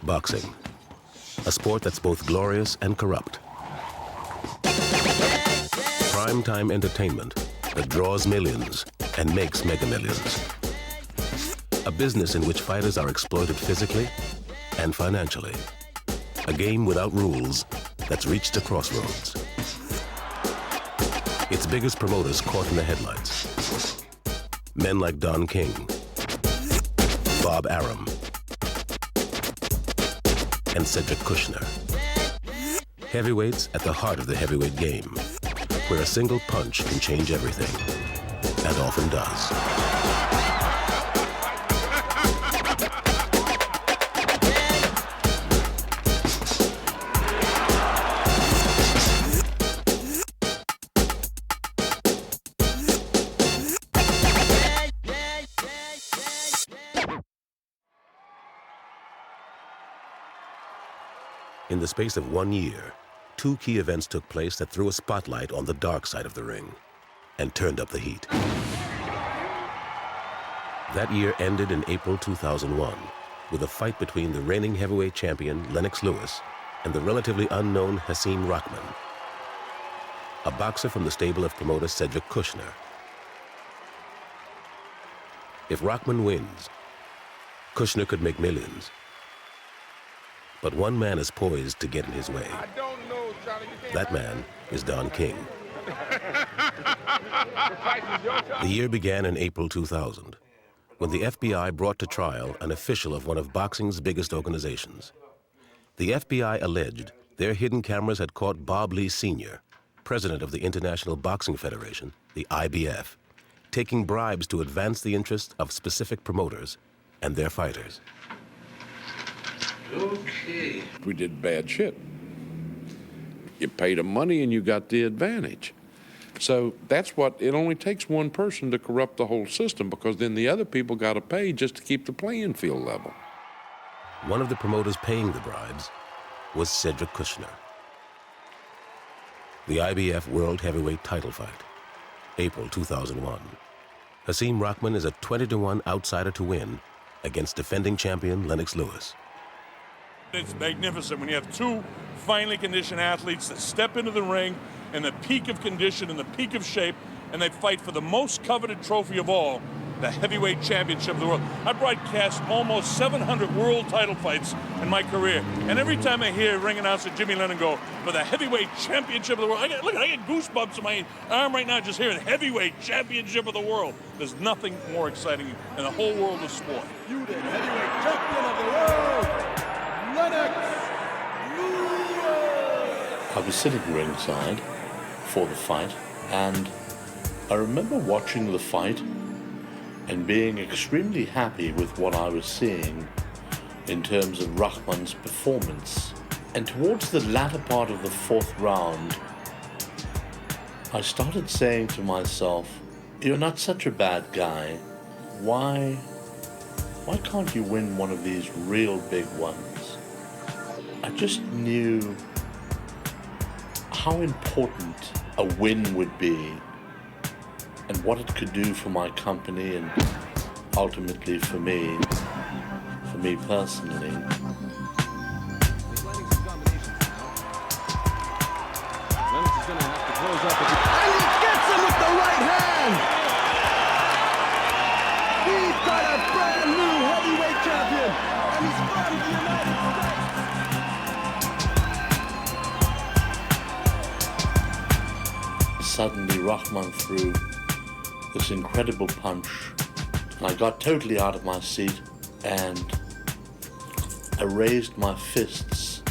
boxing, a sport that's both glorious and corrupt. Prime-time entertainment that draws millions and makes mega millions. A business in which fighters are exploited physically and financially. A game without rules that's reached a crossroads. Its biggest promoters caught in the headlights. Men like Don King, Bob Arum, and Cedric Kushner. Heavyweights at the heart of the heavyweight game, where a single punch can change everything, and often does. In the space of 1 year, 2 key events took place that threw a spotlight on the dark side of the ring and turned up the heat. That year ended in April 2001 with a fight between the reigning heavyweight champion Lennox Lewis and the relatively unknown Hasim Rahman, a boxer from the stable of promoter Cedric Kushner. If Rahman wins, Kushner could make millions. But one man is poised to get in his way. That man is Don King. The year began in April 2000, when the FBI brought to trial an official of one of boxing's biggest organizations. The FBI alleged their hidden cameras had caught Bob Lee Sr., president of the International Boxing Federation, the IBF, taking bribes to advance the interests of specific promoters and their fighters. Okay. We did bad shit. You paid them money and you got the advantage. So that's what, it only takes one person to corrupt the whole system, because then the other people got to pay just to keep the playing field level. One of the promoters paying the bribes was Cedric Kushner. The IBF World Heavyweight title fight, April 2001. Hasim Rahman is a 20-1 outsider to win against defending champion Lennox Lewis. It's magnificent when you have 2 finely conditioned athletes that step into the ring in the peak of condition, in the peak of shape, and they fight for the most coveted trophy of all, the heavyweight championship of the world. I broadcast almost 700 world title fights in my career, and every time I hear ring announcer Jimmy Lennon go, for the heavyweight championship of the world, I get goosebumps in my arm right now just hearing heavyweight championship of the world. There's nothing more exciting in the whole world of sport. You the heavyweight champion of the world, Lennox Lewis. I was sitting ringside for the fight, and I remember watching the fight and being extremely happy with what I was seeing in terms of Rahman's performance. And towards the latter part of the 4th round, I started saying to myself, you're not such a bad guy. Why can't you win one of these real big ones? I just knew how important a win would be and what it could do for my company and ultimately for me personally. Lennox is going to have to close up. And he gets him with the right hand! He's got a brand new heavyweight champion, and he's from the United States! Suddenly Rahman threw this incredible punch, and I got totally out of my seat and I raised my fists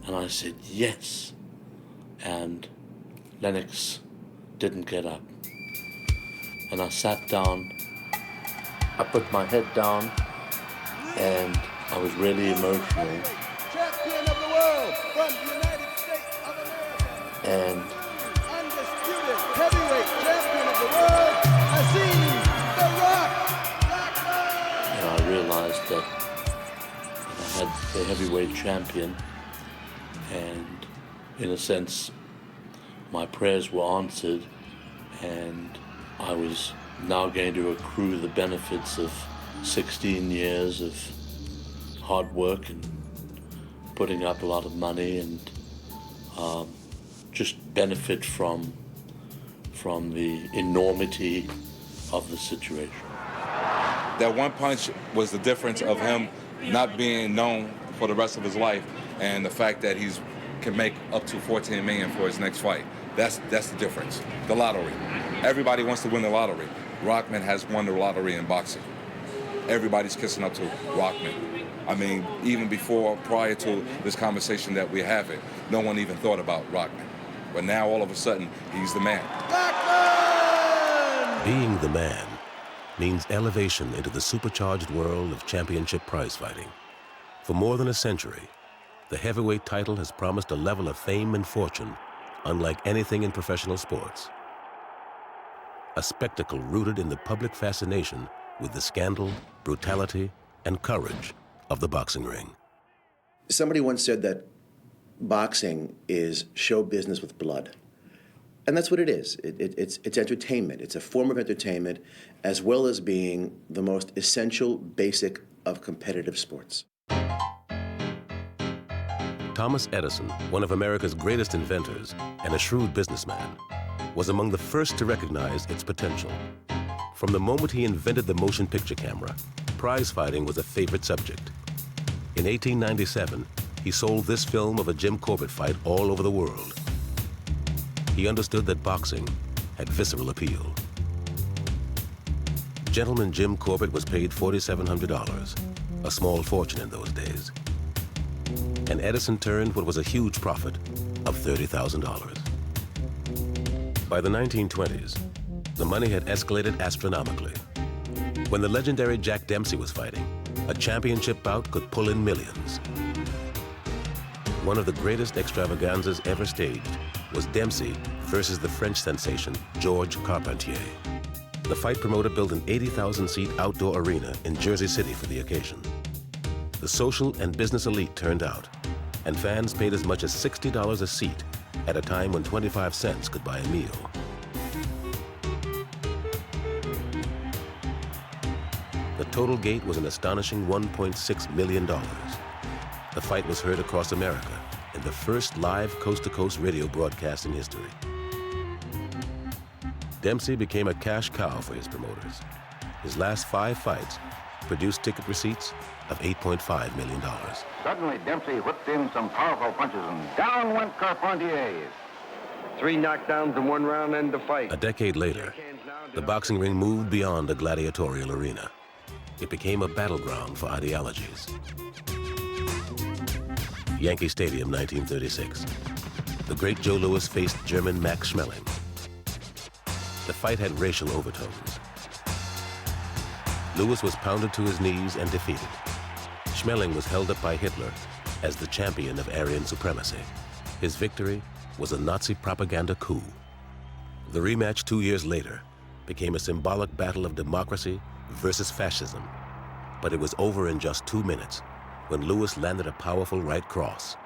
and I said yes, and Lennox didn't get up, and I sat down, I put my head down, and I was really emotional. Champion of the world from the United States of America. And Undisputed heavyweight champion of the world, Hasim the Rock Rahman. I realized that I had the heavyweight champion, and in a sense my prayers were answered, and I was now going to accrue the benefits of 16 years of hard work and putting up a lot of money and just benefit from the enormity of the situation. That one punch was the difference of him not being known for the rest of his life, and the fact that he's can make up to $14 million for his next fight. That's the difference. The lottery. Everybody wants to win the lottery. Rockman has won the lottery in boxing. Everybody's kissing up to Rockman. I mean, even prior to this conversation that we're having, no one even thought about Rockman. But now, all of a sudden, he's the man. Being the man means elevation into the supercharged world of championship prize fighting. For more than a century, the heavyweight title has promised a level of fame and fortune unlike anything in professional sports. A spectacle rooted in the public fascination with the scandal, brutality, and courage of the boxing ring. Somebody once said that boxing is show business with blood. And that's what it is. It's entertainment. It's a form of entertainment, as well as being the most essential basic of competitive sports. Thomas Edison, one of America's greatest inventors and a shrewd businessman, was among the first to recognize its potential. From the moment he invented the motion picture camera, prize fighting was a favorite subject. In 1897, he sold this film of a Jim Corbett fight all over the world. He understood that boxing had visceral appeal. Gentleman Jim Corbett was paid $4,700, a small fortune in those days. And Edison turned what was a huge profit of $30,000. By the 1920s, the money had escalated astronomically. When the legendary Jack Dempsey was fighting, a championship bout could pull in millions. One of the greatest extravaganzas ever staged was Dempsey versus the French sensation Georges Carpentier. The fight promoter built an 80,000-seat outdoor arena in Jersey City for the occasion. The social and business elite turned out, and fans paid as much as $60 a seat at a time when 25 cents could buy a meal. The total gate was an astonishing $1.6 million. The fight was heard across America in the first live coast-to-coast radio broadcast in history. Dempsey became a cash cow for his promoters. His last 5 fights produced ticket receipts of $8.5 million. Suddenly, Dempsey whipped in some powerful punches, and down went Carpentier. 3 knockdowns in 1 round, end the fight. A decade later, the boxing ring moved beyond a gladiatorial arena. It became a battleground for ideologies. Yankee Stadium, 1936. The great Joe Louis faced German Max Schmeling. The fight had racial overtones. Louis was pounded to his knees and defeated. Schmeling was held up by Hitler as the champion of Aryan supremacy. His victory was a Nazi propaganda coup. The rematch 2 years later became a symbolic battle of democracy versus fascism. But it was over in just 2 minutes when Louis landed a powerful right cross.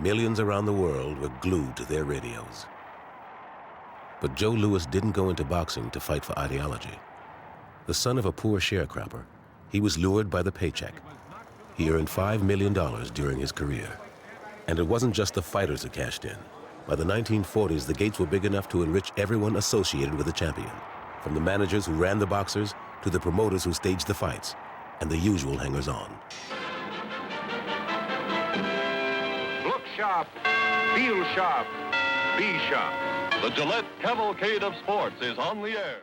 Millions around the world were glued to their radios. But Joe Louis didn't go into boxing to fight for ideology. The son of a poor sharecropper, he was lured by the paycheck. He earned $5 million during his career. And it wasn't just the fighters who cashed in. By the 1940s, the gates were big enough to enrich everyone associated with the champion, from the managers who ran the boxers to the promoters who staged the fights, and the usual hangers-on. Look sharp, feel sharp, be sharp. The Gillette Cavalcade of Sports is on the air.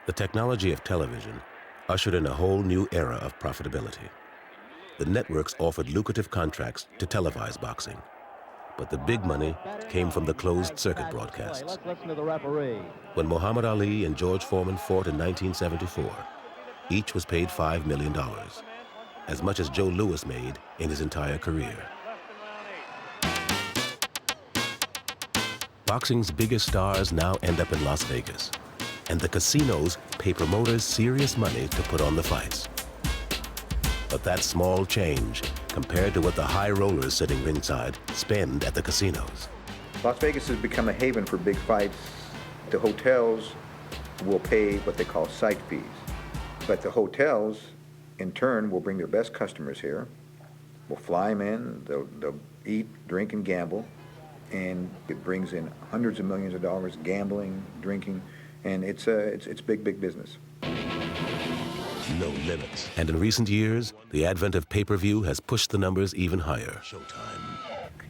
The technology of television ushered in a whole new era of profitability. The networks offered lucrative contracts to televise boxing. But the big money came from the closed-circuit broadcasts. Let's listen to the referee. When Muhammad Ali and George Foreman fought in 1974, each was paid $5 million, as much as Joe Louis made in his entire career. Boxing's biggest stars now end up in Las Vegas, and the casinos pay promoters serious money to put on the fights. But that's small change compared to what the high rollers sitting ringside spend at the casinos. Las Vegas has become a haven for big fights. The hotels will pay what they call site fees. But the hotels, in turn, will bring their best customers here, We'll fly them in, they'll eat, drink, and gamble, and it brings in hundreds of millions of dollars, gambling, drinking, and it's big, big business. No limits. And in recent years, the advent of pay-per-view has pushed the numbers even higher. Showtime.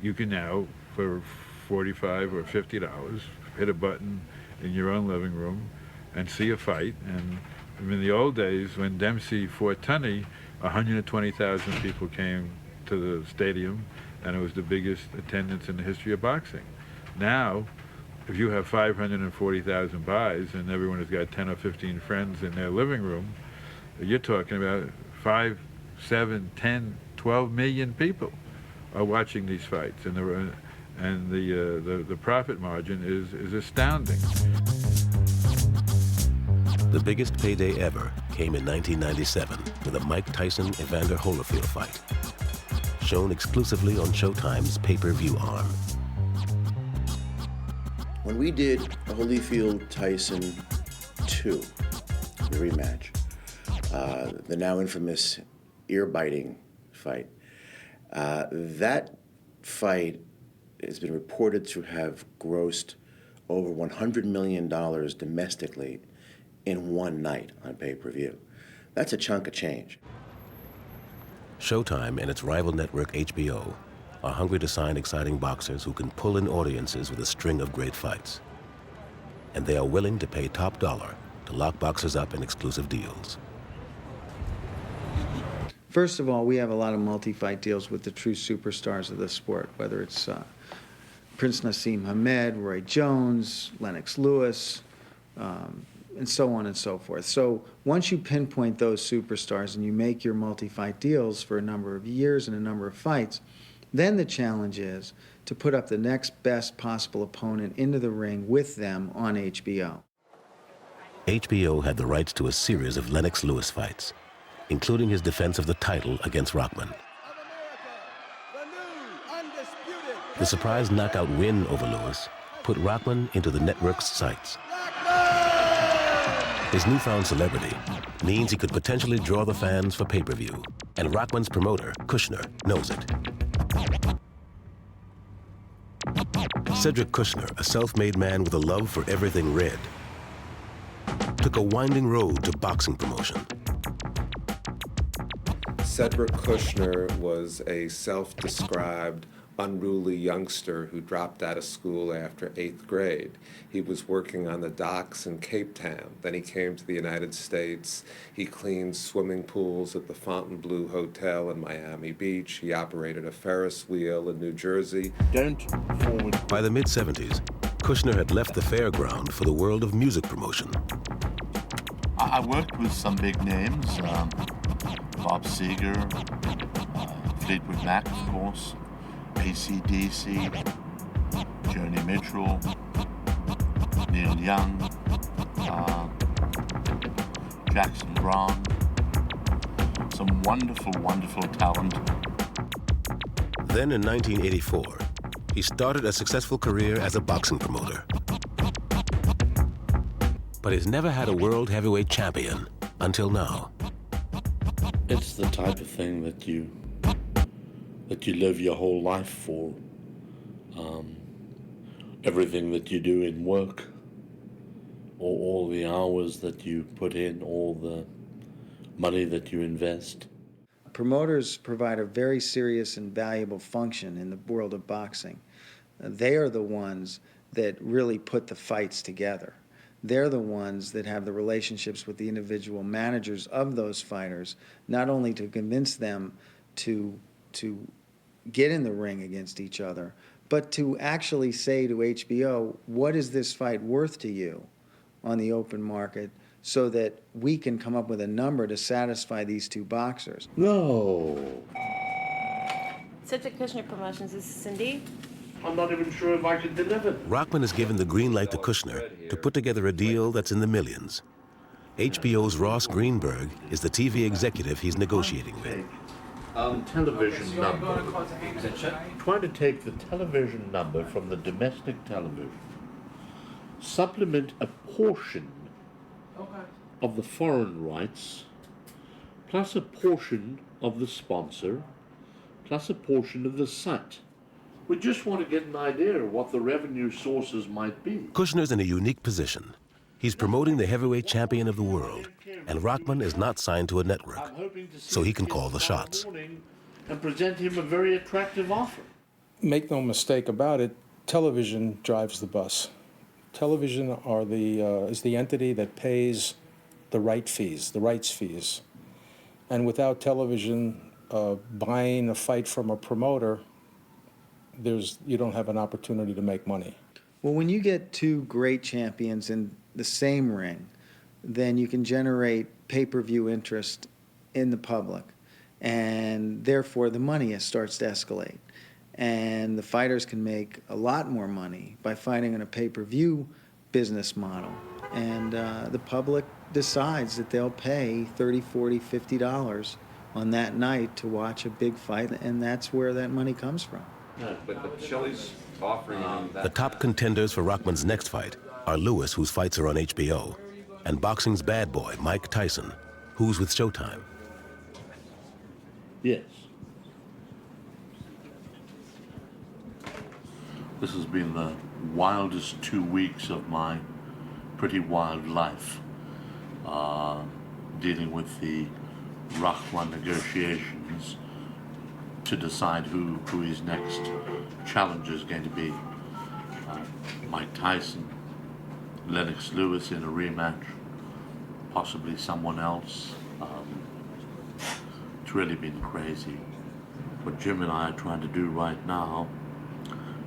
You can now, for $45 or $50, hit a button in your own living room and see a fight. And in the old days, when Dempsey fought Tunney, 120,000 people came to the stadium, and it was the biggest attendance in the history of boxing. Now, if you have 540,000 buys and everyone has got 10 or 15 friends in their living room, you're talking about 5, 7, 10, 12 million people are watching these fights, and the profit margin is astounding. The biggest payday ever came in 1997 with a Mike Tyson-Evander Holyfield fight, shown exclusively on Showtime's pay-per-view arm. When we did Holyfield-Tyson 2, the rematch, the now infamous ear-biting fight, that fight has been reported to have grossed over $100 million domestically in one night on pay-per-view. That's a chunk of change. Showtime and its rival network HBO are hungry to sign exciting boxers who can pull in audiences with a string of great fights. And they are willing to pay top dollar to lock boxers up in exclusive deals. First of all, we have a lot of multi-fight deals with the true superstars of the sport, whether it's Prince Nassim Hamed, Roy Jones, Lennox Lewis, and so on and so forth. So once you pinpoint those superstars and you make your multi-fight deals for a number of years and a number of fights, then the challenge is to put up the next best possible opponent into the ring with them on HBO. HBO had the rights to a series of Lennox Lewis fights, including his defense of the title against Rockman. The surprise knockout win over Lewis put Rockman into the network's sights. His newfound celebrity means he could potentially draw the fans for pay-per-view, and Rockman's promoter, Kushner, knows it. Cedric Kushner, a self-made man with a love for everything red, took a winding road to boxing promotion. Cedric Kushner was a self-described unruly youngster who dropped out of school after 8th grade. He was working on the docks in Cape Town. Then he came to the United States. He cleaned swimming pools at the Fontainebleau Hotel in Miami Beach. He operated a Ferris wheel in New Jersey. By the mid-70s, Kushner had left the fairground for the world of music promotion. I worked with some big names, Bob Seger, Fleetwood Mac, of course, AC/DC, Joni Mitchell, Neil Young, Jackson Browne, some wonderful, wonderful talent. Then in 1984, he started a successful career as a boxing promoter. But he's never had a world heavyweight champion until now. It's the type of thing that you live your whole life for. Everything that you do in work, or all the hours that you put in, all the money that you invest. Promoters provide a very serious and valuable function in the world of boxing. They are the ones that really put the fights together. They're the ones that have the relationships with the individual managers of those fighters, not only to convince them to get in the ring against each other, but to actually say to HBO, what is this fight worth to you on the open market, so that we can come up with a number to satisfy these two boxers. No. Cedric Kushner Promotions, this is Cindy. I'm not even sure if I can deliver. Rockman has given the green light to Kushner to put together a deal that's in the millions. HBO's Ross Greenberg is the TV executive he's negotiating with. Television number. Trying to take the television number from the domestic television, supplement a portion of the foreign rights, plus a portion of the sponsor, plus a portion of the site. We just want to get an idea of what the revenue sources might be. Kushner's in a unique position. He's promoting the heavyweight champion of the world, and Rockman is not signed to a network, so he can call the shots. And present him a very attractive offer. Make no mistake about it, television drives the bus. Television is the entity that pays the rights fees. And without television buying a fight from a promoter, you don't have an opportunity to make money. Well, when you get two great champions in the same ring, then you can generate pay-per-view interest in the public, and therefore the money starts to escalate. And the fighters can make a lot more money by fighting in a pay-per-view business model. And the public decides that they'll pay $30, $40, $50 on that night to watch a big fight, and that's where that money comes from. But Shelley's offering him that. The top contenders for Rockman's next fight are Lewis, whose fights are on HBO, and boxing's bad boy, Mike Tyson, who's with Showtime. Yes. This has been the wildest 2 weeks of my pretty wild life, dealing with the Rockman negotiations to decide who his next challenger is going to be. Mike Tyson, Lennox Lewis in a rematch, possibly someone else. It's really been crazy. What Jim and I are trying to do right now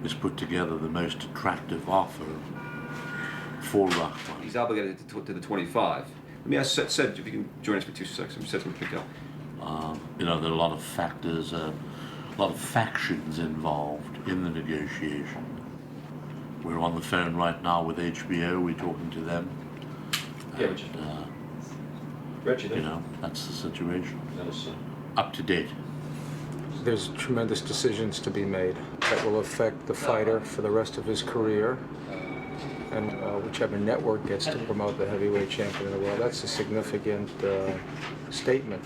is put together the most attractive offer for Rockman. He's obligated to the 25. Let me ask Sid if you can join us for 2 seconds. Sid's going to pick up. There are a lot of factors, a lot of factions involved in the negotiation. We're on the phone right now with HBO. We're talking to them. Yeah, Richard. That's the situation. Up to date. There's tremendous decisions to be made that will affect the fighter for the rest of his career, and whichever network gets to promote the heavyweight champion of the world. That's a significant statement.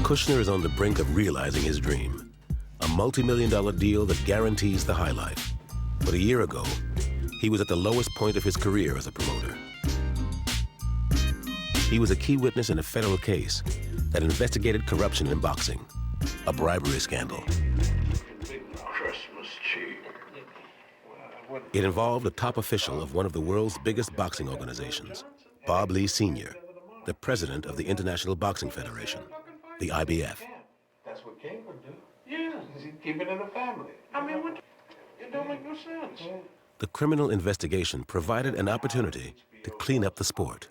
Kushner is on the brink of realizing his dream, a multi-million-dollar deal that guarantees the high life. But a year ago, he was at the lowest point of his career as a promoter. He was a key witness in a federal case that investigated corruption in boxing, a bribery scandal. It involved a top official of one of the world's biggest boxing organizations, Bob Lee Sr., the president of the International Boxing Federation, the IBF. That's what King would do. Yeah, keep it in the family. I mean, it don't make no sense. The criminal investigation provided an opportunity to clean up the sport.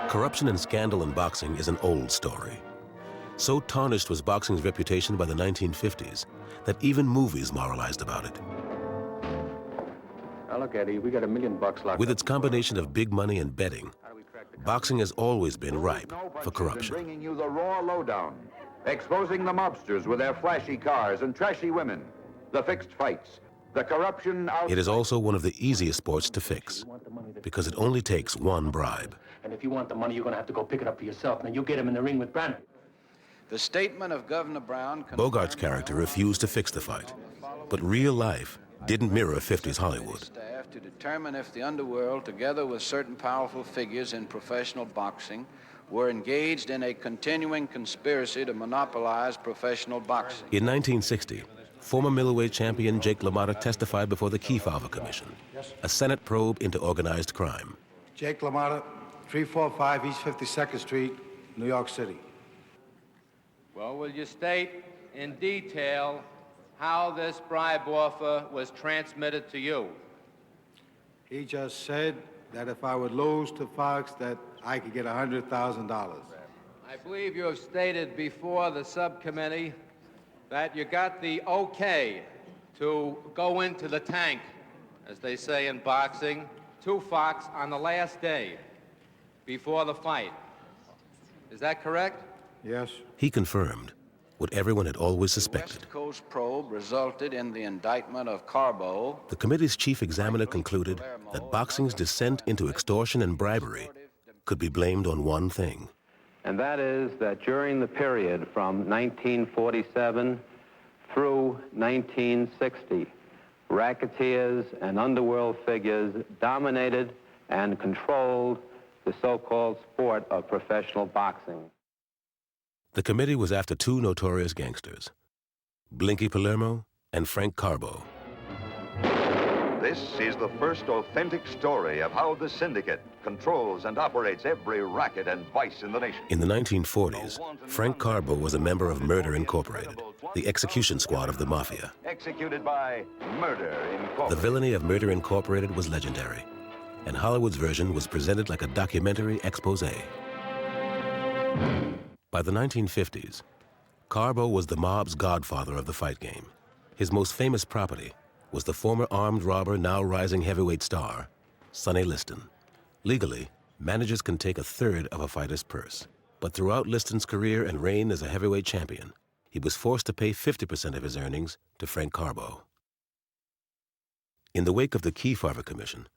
Corruption and scandal in boxing is an old story. So tarnished was boxing's reputation by the 1950s that even movies moralized about it. Now look, Eddie, we got $1 million locked With its combination of big money and betting, boxing has always been ripe for corruption. Bringing you the raw lowdown, exposing the mobsters with their flashy cars and trashy women, the fixed fights, the corruption out. It is also one of the easiest sports to fix because it only takes one bribe. And if you want the money, you're going to have to go pick it up for yourself. Now, you'll get him in the ring with Brannon. The statement of Governor Brown... Bogart's character refused to fix the fight, but real life didn't mirror 50s Hollywood. ...staff to determine if the underworld, together with certain powerful figures in professional boxing, were engaged in a continuing conspiracy to monopolize professional boxing. In 1960, former middleweight champion Jake LaMotta testified before the Kefauver Commission, a Senate probe into organized crime. Jake LaMotta, 345 East 52nd Street, New York City. Well, will you state in detail how this bribe offer was transmitted to you? He just said that if I would lose to Fox, that I could get $100,000. I believe you have stated before the subcommittee that you got the okay to go into the tank, as they say in boxing, to Fox on the last day before the fight. Is that correct? Yes. He confirmed what everyone had always suspected. West Coast probe resulted in the indictment of Carbo. The committee's chief examiner concluded that boxing's descent into extortion and bribery could be blamed on one thing. And that is that during the period from 1947 through 1960, racketeers and underworld figures dominated and controlled the so-called sport of professional boxing. The committee was after two notorious gangsters, Blinky Palermo and Frank Carbo. This is the first authentic story of how the syndicate controls and operates every racket and vice in the nation. In the 1940s, Frank Carbo was a member of Murder Incorporated, the execution squad of the mafia. Executed by Murder Incorporated. The villainy of Murder Incorporated was legendary, and Hollywood's version was presented like a documentary expose. By the 1950s, Carbo was the mob's godfather of the fight game. His most famous property was the former armed robber, now rising heavyweight star, Sonny Liston. Legally, managers can take a third of a fighter's purse. But throughout Liston's career and reign as a heavyweight champion, he was forced to pay 50% of his earnings to Frank Carbo. In the wake of the Kefauver Commission,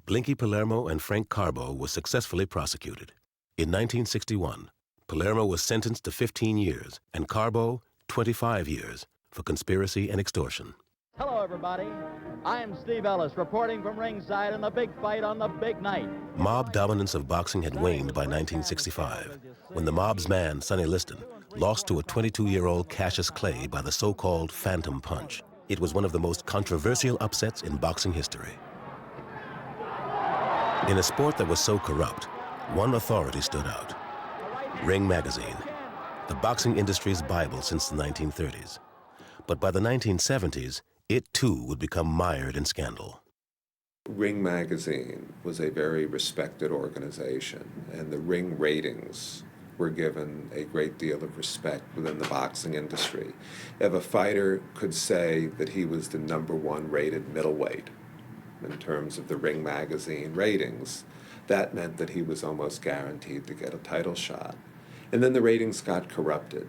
Blinky Palermo and Frank Carbo were successfully prosecuted. In 1961, Palermo was sentenced to 15 years and Carbo 25 years for conspiracy and extortion. Hello, everybody. I'm Steve Ellis, reporting from ringside in the big fight on the big night. Mob dominance of boxing had waned by 1965, when the mob's man, Sonny Liston, lost to a 22-year-old Cassius Clay by the so-called Phantom Punch. It was one of the most controversial upsets in boxing history. In a sport that was so corrupt, one authority stood out: Ring magazine, the boxing industry's Bible since the 1930s. But by the 1970s, it too would become mired in scandal. Ring magazine was a very respected organization, and the Ring ratings were given a great deal of respect within the boxing industry. If a fighter could say that he was the #1 rated middleweight in terms of the Ring magazine ratings, that meant that he was almost guaranteed to get a title shot. And then the ratings got corrupted.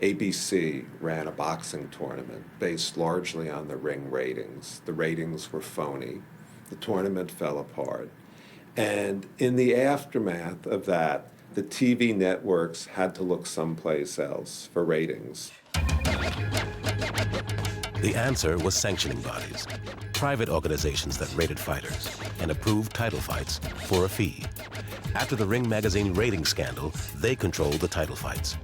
ABC ran a boxing tournament based largely on the Ring ratings. The ratings were phony. The tournament fell apart. And in the aftermath of that, the TV networks had to look someplace else for ratings. The answer was sanctioning bodies, private organizations that rated fighters and approved title fights for a fee. After the Ring magazine rating scandal, they controlled the title fights.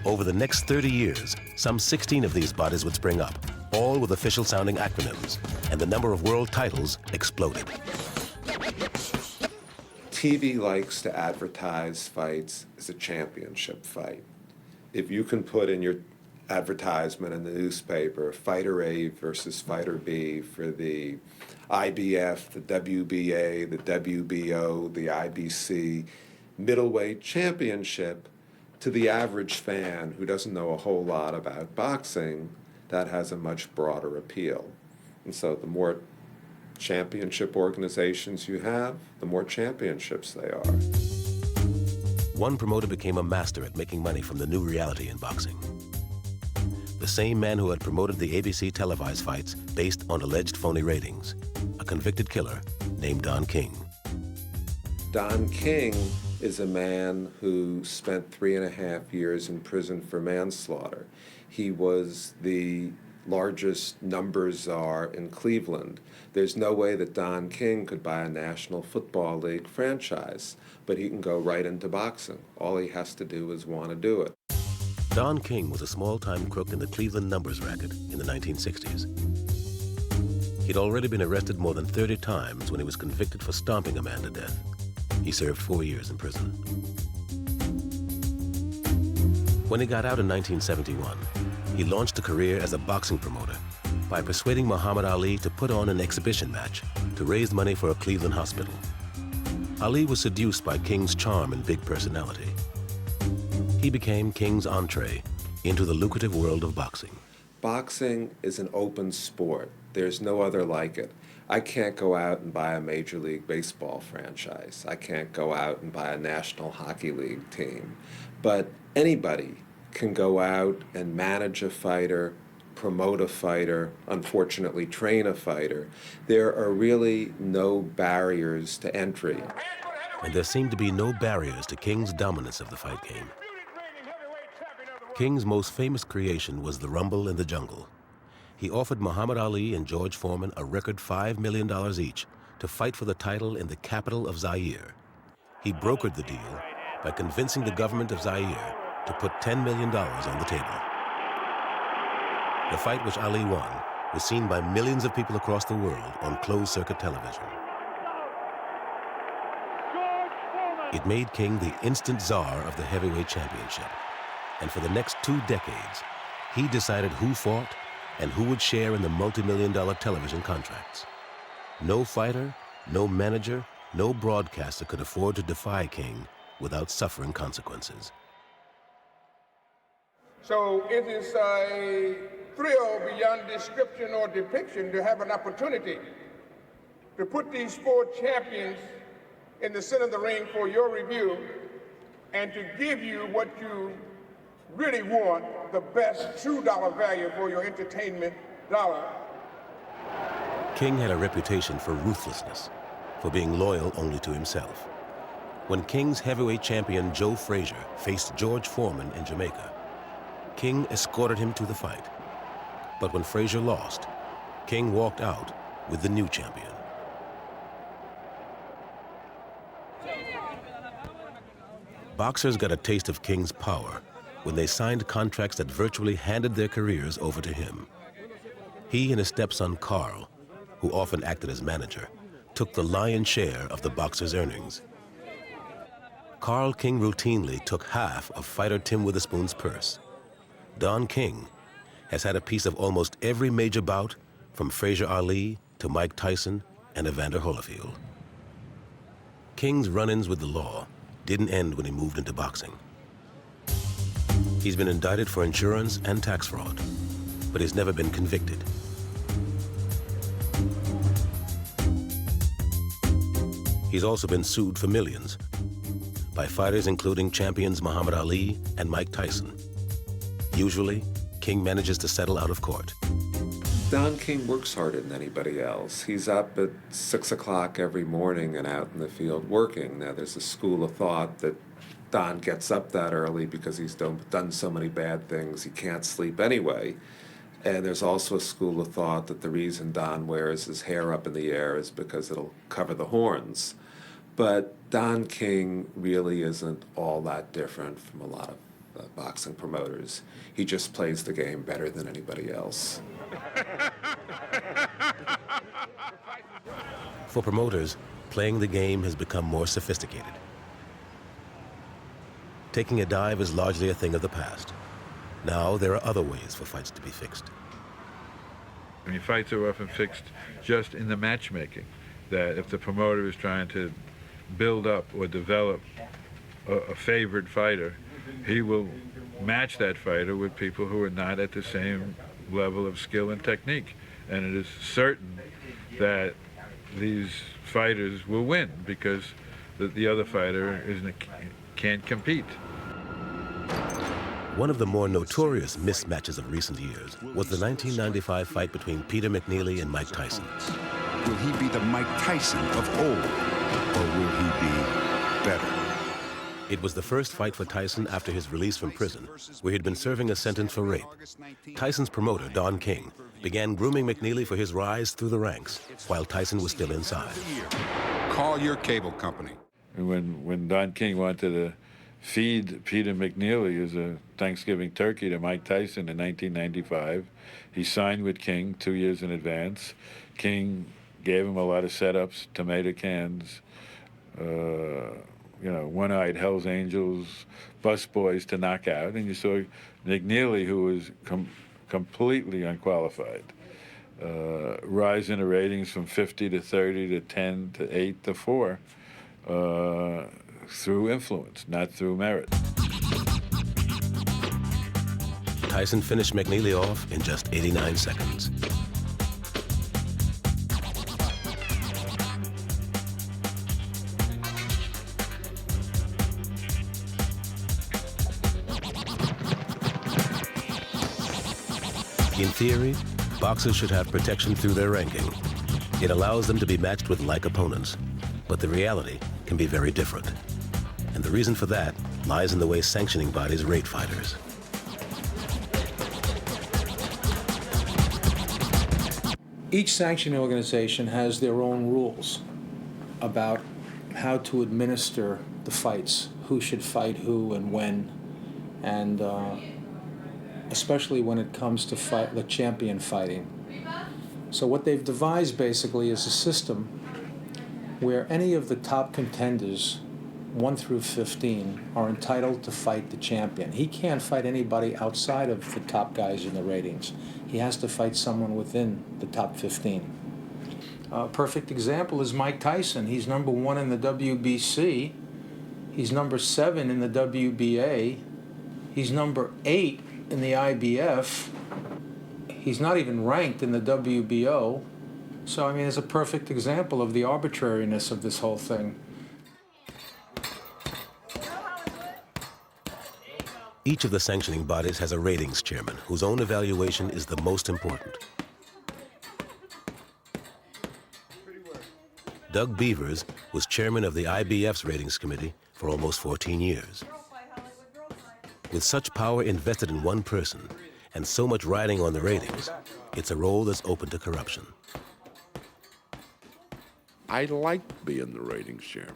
Over the next 30 years, some 16 of these bodies would spring up, all with official-sounding acronyms, and the number of world titles exploded. TV likes to advertise fights as a championship fight. If you can put in your advertisement in the newspaper, Fighter A versus Fighter B for the IBF, the WBA, the WBO, the IBC middleweight championship, to the average fan who doesn't know a whole lot about boxing, that has a much broader appeal. And so the more championship organizations you have, the more championships they are. One promoter became a master at making money from the new reality in boxing. The same man who had promoted the ABC televised fights based on alleged phony ratings, a convicted killer named Don King. Don King is a man who spent 3.5 years in prison for manslaughter. He was the largest number czar in Cleveland. There's no way that Don King could buy a National Football League franchise, but he can go right into boxing. All he has to do is want to do it. Don King was a small-time crook in the Cleveland numbers racket in the 1960s. He'd already been arrested more than 30 times when he was convicted for stomping a man to death. He served 4 years in prison. When he got out in 1971, he launched a career as a boxing promoter by persuading Muhammad Ali to put on an exhibition match to raise money for a Cleveland hospital. Ali was seduced by King's charm and big personality. He became King's entree into the lucrative world of boxing. Boxing is an open sport. There's no other like it. I can't go out and buy a Major League Baseball franchise. I can't go out and buy a National Hockey League team. But anybody can go out and manage a fighter, promote a fighter, unfortunately train a fighter. There are really no barriers to entry. And there seemed to be no barriers to King's dominance of the fight game. King's most famous creation was the Rumble in the Jungle. He offered Muhammad Ali and George Foreman a record $5 million each to fight for the title in the capital of Zaire. He brokered the deal by convincing the government of Zaire to put $10 million on the table. The fight, which Ali won, was seen by millions of people across the world on closed-circuit television. It made King the instant czar of the heavyweight championship. And for the next 2 decades, he decided who fought and who would share in the multi-million-dollar television contracts. No fighter, no manager, no broadcaster could afford to defy King without suffering consequences. So it is a thrill beyond description or depiction to have an opportunity to put these 4 champions in the center of the ring for your review and to give you what you really want, the best true dollar value for your entertainment dollar. King had a reputation for ruthlessness, for being loyal only to himself. When King's heavyweight champion Joe Frazier faced George Foreman in Jamaica, King escorted him to the fight. But when Frazier lost, King walked out with the new champion. Boxers got a taste of King's power when they signed contracts that virtually handed their careers over to him. He and his stepson Carl, who often acted as manager, took the lion's share of the boxers' earnings. Carl King routinely took half of fighter Tim Witherspoon's purse. Don King has had a piece of almost every major bout, from Frazier Ali to Mike Tyson and Evander Holyfield. King's run-ins with the law didn't end when he moved into boxing. He's been indicted for insurance and tax fraud, but he's never been convicted. He's also been sued for millions by fighters including champions Muhammad Ali and Mike Tyson. Usually, King manages to settle out of court. Don King works harder than anybody else. He's up at 6 o'clock every morning and out in the field working. Now, there's a school of thought that Don gets up that early because he's done so many bad things, he can't sleep anyway. And there's also a school of thought that the reason Don wears his hair up in the air is because it'll cover the horns. But Don King really isn't all that different from a lot of boxing promoters. He just plays the game better than anybody else. For promoters, playing the game has become more sophisticated. Taking a dive is largely a thing of the past. Now there are other ways for fights to be fixed. I mean, fights are often fixed just in the matchmaking, that if the promoter is trying to build up or develop a favored fighter, he will match that fighter with people who are not at the same level of skill and technique. And it is certain that these fighters will win because the other fighter can't compete. One of the more notorious mismatches of recent years was the 1995 fight between Peter McNeely and Mike Tyson. Will he be the Mike Tyson of old, or will he be better? It was the first fight for Tyson after his release from prison, where he'd been serving a sentence for rape. Tyson's promoter, Don King, began grooming McNeely for his rise through the ranks, while Tyson was still inside. Call your cable company. When Don King wanted to feed Peter McNeely as a Thanksgiving turkey to Mike Tyson in 1995, he signed with King 2 years in advance. King gave him a lot of setups, tomato cans, one-eyed Hell's Angels, busboys to knock out, and you saw McNeely, who was completely unqualified, rise in the ratings from 50 to 30 to 10 to 8 to 4 through influence, not through merit. Tyson finished McNeely off in just 89 seconds. In theory, boxers should have protection through their ranking. It allows them to be matched with like opponents, but the reality can be very different. And the reason for that lies in the way sanctioning bodies rate fighters. Each sanctioning organization has their own rules about how to administer the fights, who should fight who and when, and especially when it comes to the champion fighting. So what they've devised basically is a system where any of the top contenders, 1 through 15, are entitled to fight the champion. He can't fight anybody outside of the top guys in the ratings. He has to fight someone within the top 15. A perfect example is Mike Tyson. He's number 1 in the WBC. He's number 7 in the WBA. He's number 8 in the IBF. He's not even ranked in the WBO. So, I mean, it's a perfect example of the arbitrariness of this whole thing. Each of the sanctioning bodies has a ratings chairman whose own evaluation is the most important. Doug Beavers was chairman of the IBF's ratings committee for almost 14 years. With such power invested in one person and so much riding on the ratings, it's a role that's open to corruption. I liked being the ratings chairman.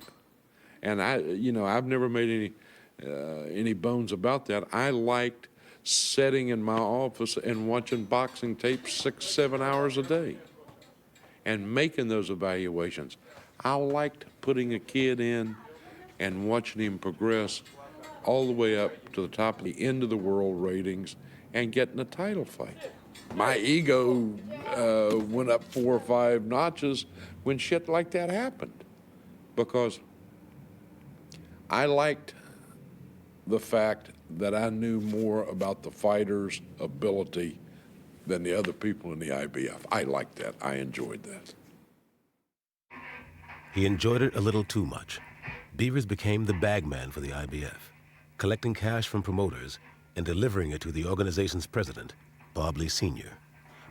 And I've never made any bones about that. I liked sitting in my office and watching boxing tapes 6, 7 hours a day and making those evaluations. I liked putting a kid in and watching him progress all the way up to the top of the end of the world ratings and getting a title fight. My ego went up 4 or 5 notches when shit like that happened, because I liked the fact that I knew more about the fighter's ability than the other people in the IBF. I liked that. I enjoyed that. He enjoyed it a little too much. Beavers became the bagman for the IBF, collecting cash from promoters and delivering it to the organization's president, Bob Lee Sr.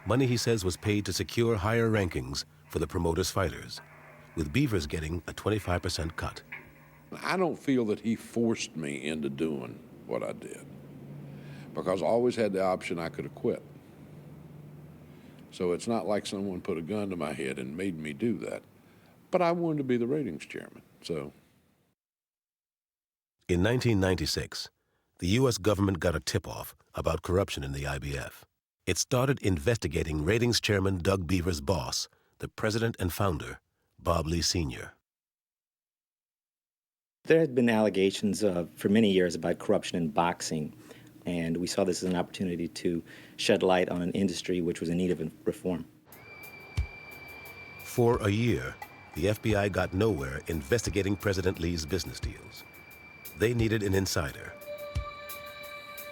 Money, he says, was paid to secure higher rankings for the promoters' fighters, with Beavers getting a 25% cut. I don't feel that he forced me into doing what I did, because I always had the option I could have quit. So it's not like someone put a gun to my head and made me do that. But I wanted to be the ratings chairman, so. In 1996, the U.S. government got a tip-off about corruption in the IBF. It started investigating ratings chairman Doug Beavers' boss, the president and founder, Bob Lee Sr. There had been allegations for many years about corruption in boxing, and we saw this as an opportunity to shed light on an industry which was in need of reform. For a year, the FBI got nowhere investigating President Lee's business deals. They needed an insider.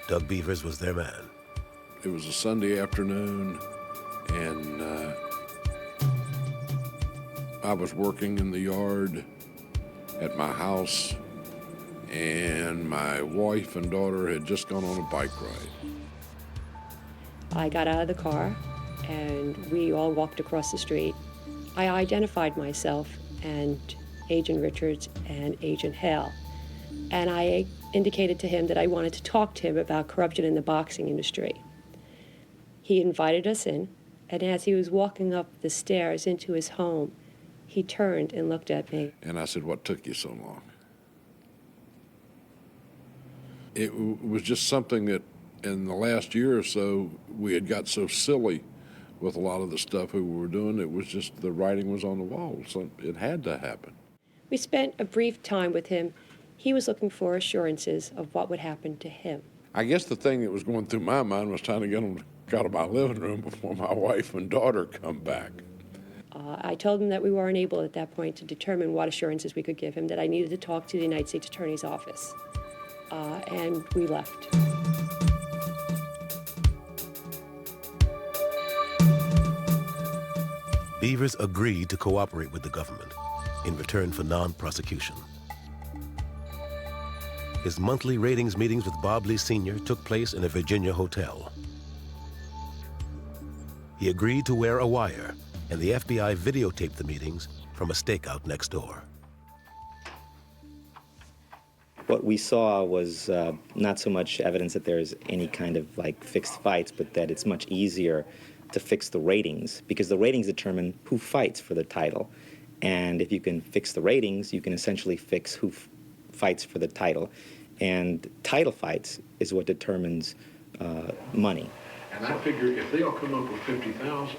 Doug Beavers was their man. It was a Sunday afternoon, and I was working in the yard at my house, and my wife and daughter had just gone on a bike ride. I got out of the car, and we all walked across the street. I identified myself and Agent Richards and Agent Hale, and I indicated to him that I wanted to talk to him about corruption in the boxing industry. He invited us in, and as he was walking up the stairs into his home, he turned and looked at me. And I said, "What took you so long?" It was just something that in the last year or so, we had got so silly with a lot of the stuff we were doing. It was just the writing was on the wall, so it had to happen. We spent a brief time with him. He was looking for assurances of what would happen to him. I guess the thing that was going through my mind was trying to get him out of my living room before my wife and daughter come back. I told him that we weren't able at that point to determine what assurances we could give him, that I needed to talk to the United States Attorney's Office, and we left. Beavers agreed to cooperate with the government in return for non-prosecution. His monthly ratings meetings with Bob Lee Sr. took place in a Virginia hotel. He agreed to wear a wire, and the FBI videotaped the meetings from a stakeout next door. What we saw was not so much evidence that there's any kind of like fixed fights, but that it's much easier to fix the ratings, because the ratings determine who fights for the title. And if you can fix the ratings, you can essentially fix who fights for the title. And title fights is what determines money. And I figure if they'll come up with 50,000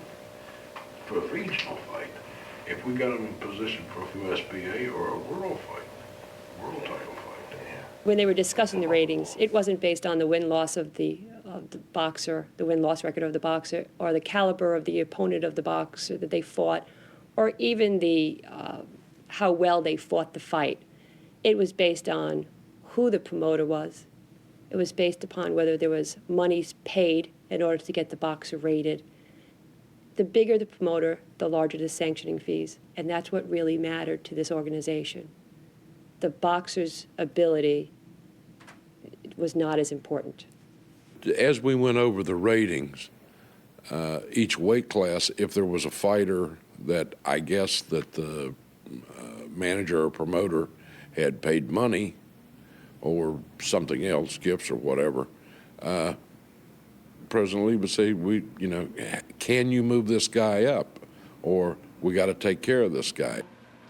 for a regional fight, if we got them in position for a USBA or a world fight, world title fight. When they were discussing the ratings, it wasn't based on the win-loss of the boxer, the win-loss record of the boxer, or the caliber of the opponent of the boxer that they fought, or even the how well they fought the fight. It was based on who the promoter was. It was based upon whether there was monies paid in order to get the boxer rated. The bigger the promoter, the larger the sanctioning fees, and that's what really mattered to this organization. The boxer's ability was not as important. As we went over the ratings, each weight class, if there was a fighter that I guess that the manager or promoter had paid money or something else, gifts or whatever, President Lee would say, can you move this guy up? Or we got to take care of this guy.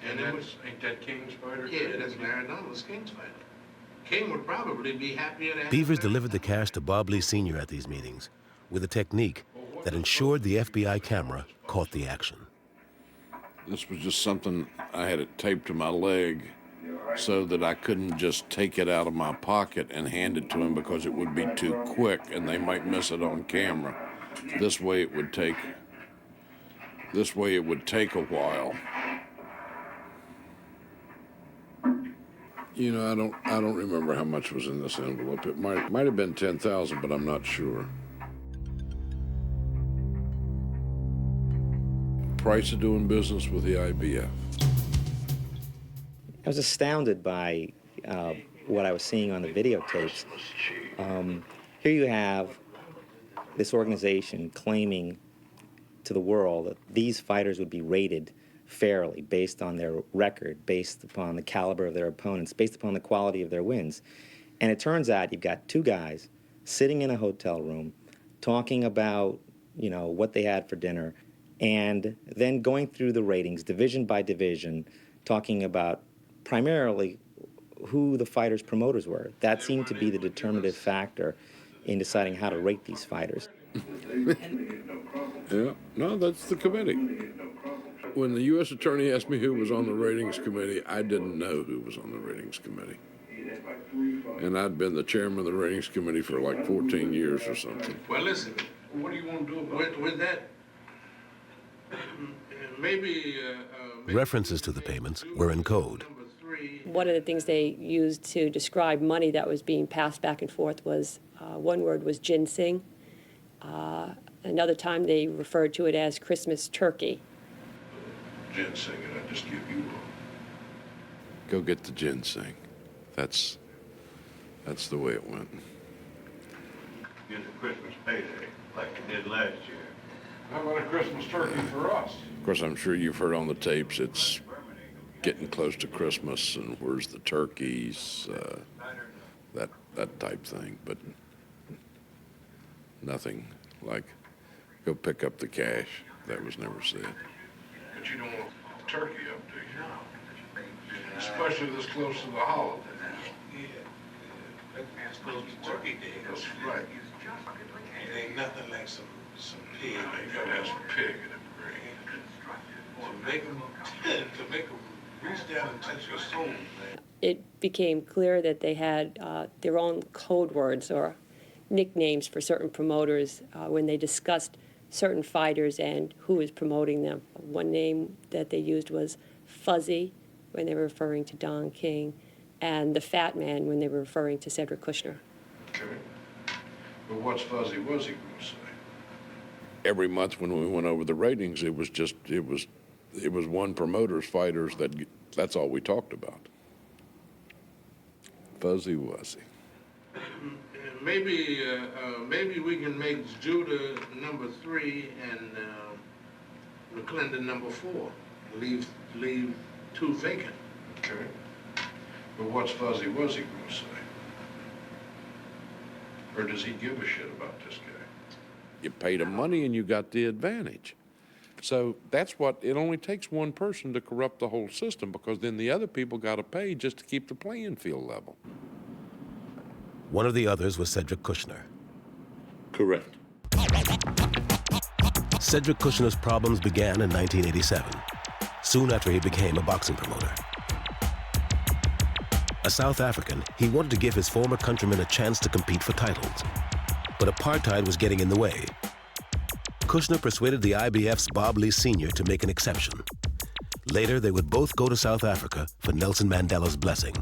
And ain't that King's fighter? Yeah, that's Larry Douglas, King's fighter. King would probably be happier to have Beavers delivered the cash to Bob Lee Sr. at these meetings with a technique that ensured the FBI camera caught the action. This was just something I had it taped to my leg so that I couldn't just take it out of my pocket and hand it to him because it would be too quick and they might miss it on camera. This way it would take a while. I don't remember how much was in this envelope. It might have been 10,000, but I'm not sure. Price of doing business with the IBF. I was astounded by what I was seeing on the videotapes. Here you have this organization claiming to the world that these fighters would be rated fairly based on their record, based upon the caliber of their opponents, based upon the quality of their wins. And it turns out you've got two guys sitting in a hotel room talking about, what they had for dinner, and then going through the ratings division by division, talking about primarily who the fighters' promoters were. That seemed to be the determinative factor in deciding how to rate these fighters. Yeah, no, that's the committee. When the U.S. Attorney asked me who was on the ratings committee, I didn't know who was on the ratings committee. And I'd been the chairman of the ratings committee for like 14 years or something. Well, listen, what do you want to do with that? Maybe... References to the payments were in code. One of the things they used to describe money that was being passed back and forth was, one word was ginseng. Another time they referred to it as Christmas turkey. Ginseng, and I just give you one. Go get the ginseng. That's the way it went. Get a Christmas payday like you did last year. How about a Christmas turkey for us? Of course, I'm sure you've heard on the tapes it's getting close to Christmas and where's the turkeys, that type thing, but nothing like go pick up the cash. That was never said. But you don't want the turkey up, do you? Especially this close to the holiday. Yeah. That's close to Turkey Day. That's right. It ain't nothing like some pig. You gotta have some pig in it, to make them reach down and touch your soul, man. It became clear that they had their own code words or nicknames for certain promoters when they discussed certain fighters and who was promoting them. One name that they used was Fuzzy when they were referring to Don King, and the Fat Man when they were referring to Cedric Kushner. Okay. But what's Fuzzy Wuzzy going to say? Every month when we went over the ratings, it was one promoter's fighters that's all we talked about. Fuzzy Wuzzy. Maybe we can make Judah number 3 and McClendon number 4. Leave 2 vacant. Okay. But what's Fuzzy Wuzzy going to say? Or does he give a shit about this guy? You paid him money and you got the advantage. So that's what, it only takes one person to corrupt the whole system, because then the other people got to pay just to keep the playing field level. One of the others was Cedric Kushner. Correct. Cedric Kushner's problems began in 1987, soon after he became a boxing promoter. A South African, he wanted to give his former countrymen a chance to compete for titles. But apartheid was getting in the way. Kushner persuaded the IBF's Bob Lee Sr. to make an exception. Later, they would both go to South Africa for Nelson Mandela's blessing.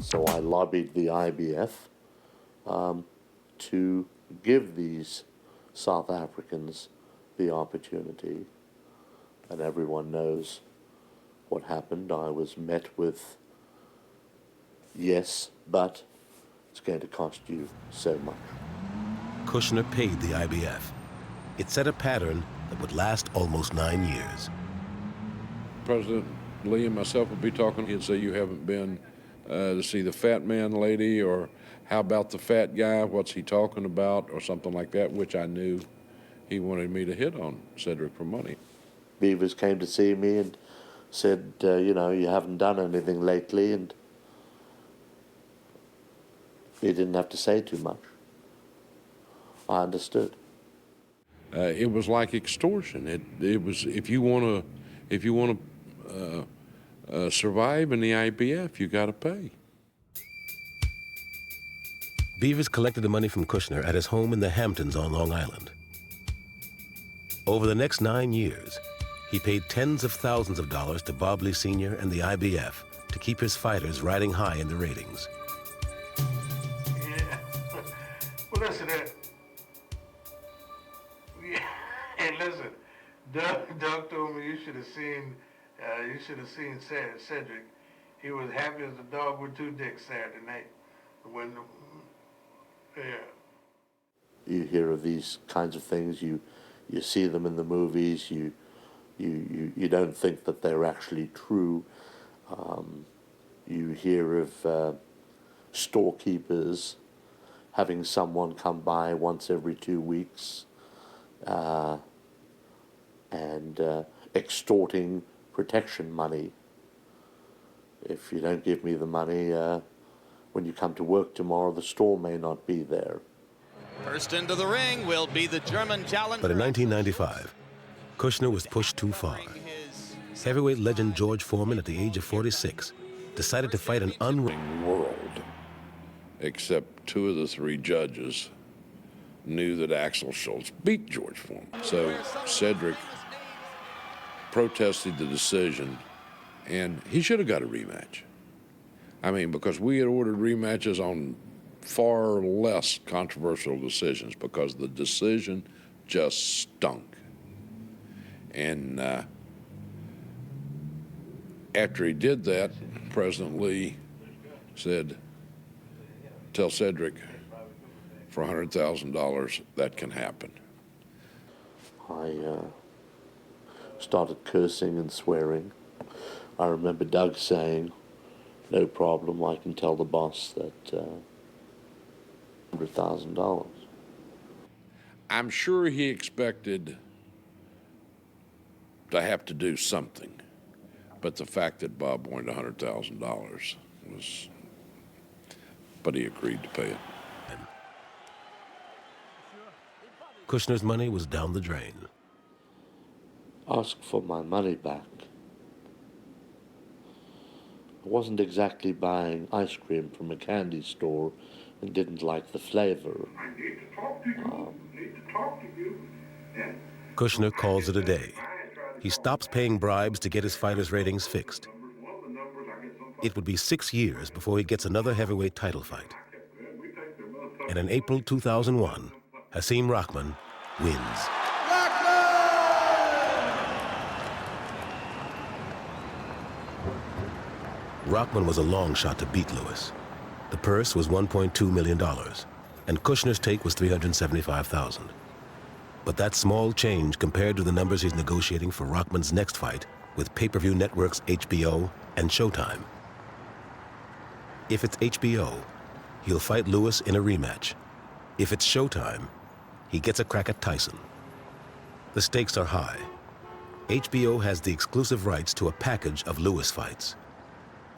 So I lobbied the IBF to give these South Africans the opportunity. And everyone knows what happened. I was met with, yes, but it's going to cost you so much. Kushner paid the IBF. It set a pattern that would last almost 9 years. President Lee and myself would be talking. He'd say, you haven't been to see the fat man lady, or how about the fat guy, what's he talking about, or something like that, which I knew he wanted me to hit on Cedric for money. Beavers came to see me and said, you know, you haven't done anything lately, and he didn't have to say too much. I understood. It was like extortion. It was, if you want to survive in the IBF, you got to pay. Beavers collected the money from Kushner at his home in the Hamptons on Long Island. Over the next 9 years, he paid tens of thousands of dollars to Bob Lee Sr. and the IBF to keep his fighters riding high in the ratings. Yeah. Well, listen, hey, listen. Doug told me you should have seen Cedric. He was happy as a dog with 2 dicks Saturday night. You hear of these kinds of things. You see them in the movies. You don't think that they're actually true. You hear of storekeepers having someone come by once every 2 weeks and extorting protection money. If you don't give me the money, when you come to work tomorrow, the store may not be there. First into the ring will be the German challenger. But in 1995, Kushner was pushed too far. Heavyweight legend George Foreman, at the age of 46, decided to fight an unwritten world. Except 2 of the 3 judges knew that Axel Schultz beat George Foreman. So Cedric protested the decision, and he should have got a rematch. I mean, because we had ordered rematches on far less controversial decisions, because the decision just stunk. And after he did that, President Lee said, tell Cedric for $100,000 that can happen. I started cursing and swearing. I remember Doug saying, no problem, I can tell the boss that $100,000. I'm sure he expected to have to do something, but the fact that Bob wanted $100,000 was, but he agreed to pay it. Kushner's money was down the drain. Asked for my money back. I wasn't exactly buying ice cream from a candy store and didn't like the flavor. I need to talk to you. Kushner calls it a day. He stops paying bribes to get his fighters' ratings fixed. It would be 6 years before he gets another heavyweight title fight. And in April 2001, Hasim Rahman wins. Rahman was a long shot to beat Lewis. The purse was $1.2 million, and Kushner's take was $375,000. But that's small change compared to the numbers he's negotiating for Rockman's next fight with pay-per-view networks HBO and Showtime. If it's HBO, he'll fight Lewis in a rematch. If it's Showtime, he gets a crack at Tyson. The stakes are high. HBO has the exclusive rights to a package of Lewis fights.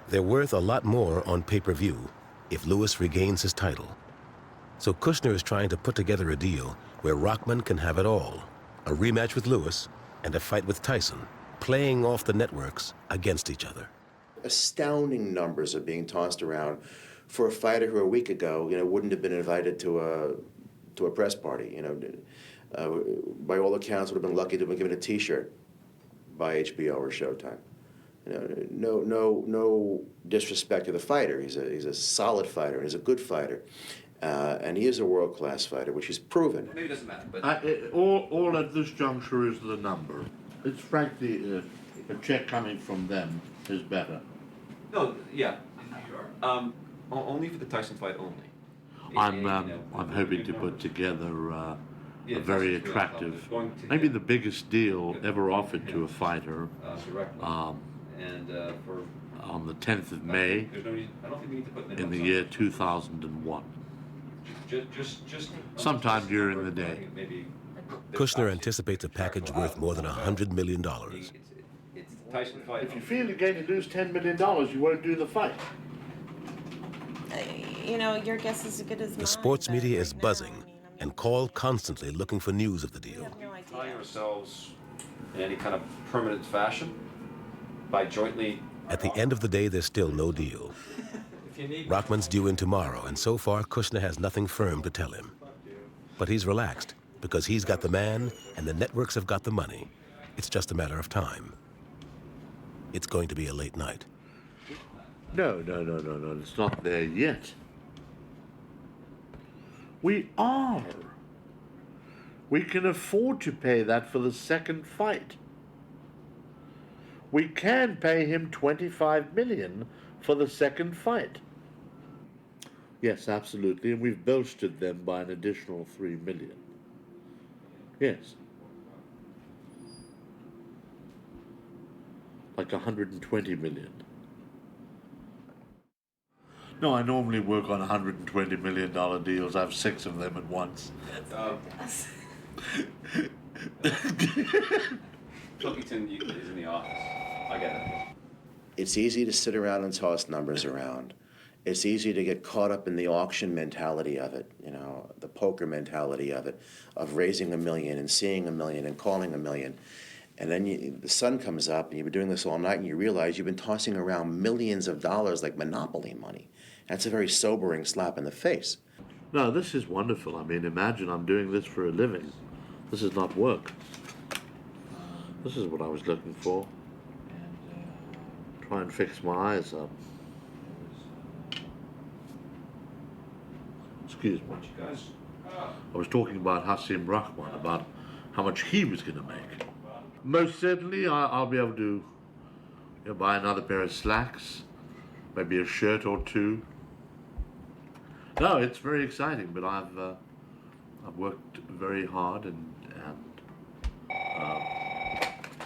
They're worth a lot more on pay-per-view if Lewis regains his title. So Kushner is trying to put together a deal where Rockman can have it all, a rematch with Lewis and a fight with Tyson, playing off the networks against each other. Astounding numbers are being tossed around for a fighter who a week ago, wouldn't have been invited to a press party. By all accounts, would have been lucky to have been given a T-shirt by HBO or Showtime. No disrespect to the fighter. He's a solid fighter. He's a good fighter, and he is a world-class fighter, which he's proven. Maybe it doesn't matter, but all at this juncture is the number. It's frankly a check coming from them is better. no, yeah. Only for the Tyson fight only. I'm hoping to put together a very attractive, maybe the biggest deal ever offered to a fighter. On the 10th of May in the year 2001. Sometime during the day. Kushner anticipates a package worth more than $100 million. If you feel you're going to lose $10 million, you won't do the fight. Your guess is as good as mine. The sports media is buzzing and call constantly looking for news of the deal. Tying ourselves in any kind of permanent fashion by jointly. At the end of the day, there's still no deal. Rockman's due in tomorrow, and so far, Kushner has nothing firm to tell him. But he's relaxed, because he's got the man, and the networks have got the money. It's just a matter of time. It's going to be a late night. No, it's not there yet. We are. We can afford to pay that for the second fight. We can pay him $25 million for the second fight. Yes, absolutely, and we've bolstered them by an additional $3 million. Yes. Like $120 million. No, I normally work on $120 million deals. I have 6 of them at once. Pilkington is in the office. I get it. It's easy to sit around and toss numbers around. It's easy to get caught up in the auction mentality of it, the poker mentality of it, of raising $1 million and seeing $1 million and calling $1 million. And then the sun comes up and you've been doing this all night and you realize you've been tossing around millions of dollars like Monopoly money. That's a very sobering slap in the face. No, this is wonderful. I mean, imagine I'm doing this for a living. This is not work. This is what I was looking for. Try and fix my eyes up. Excuse me. I was talking about Hasim Rahman, about how much he was going to make. Most certainly, I'll be able to buy another pair of slacks, maybe a shirt or two. No, it's very exciting, but I've worked very hard and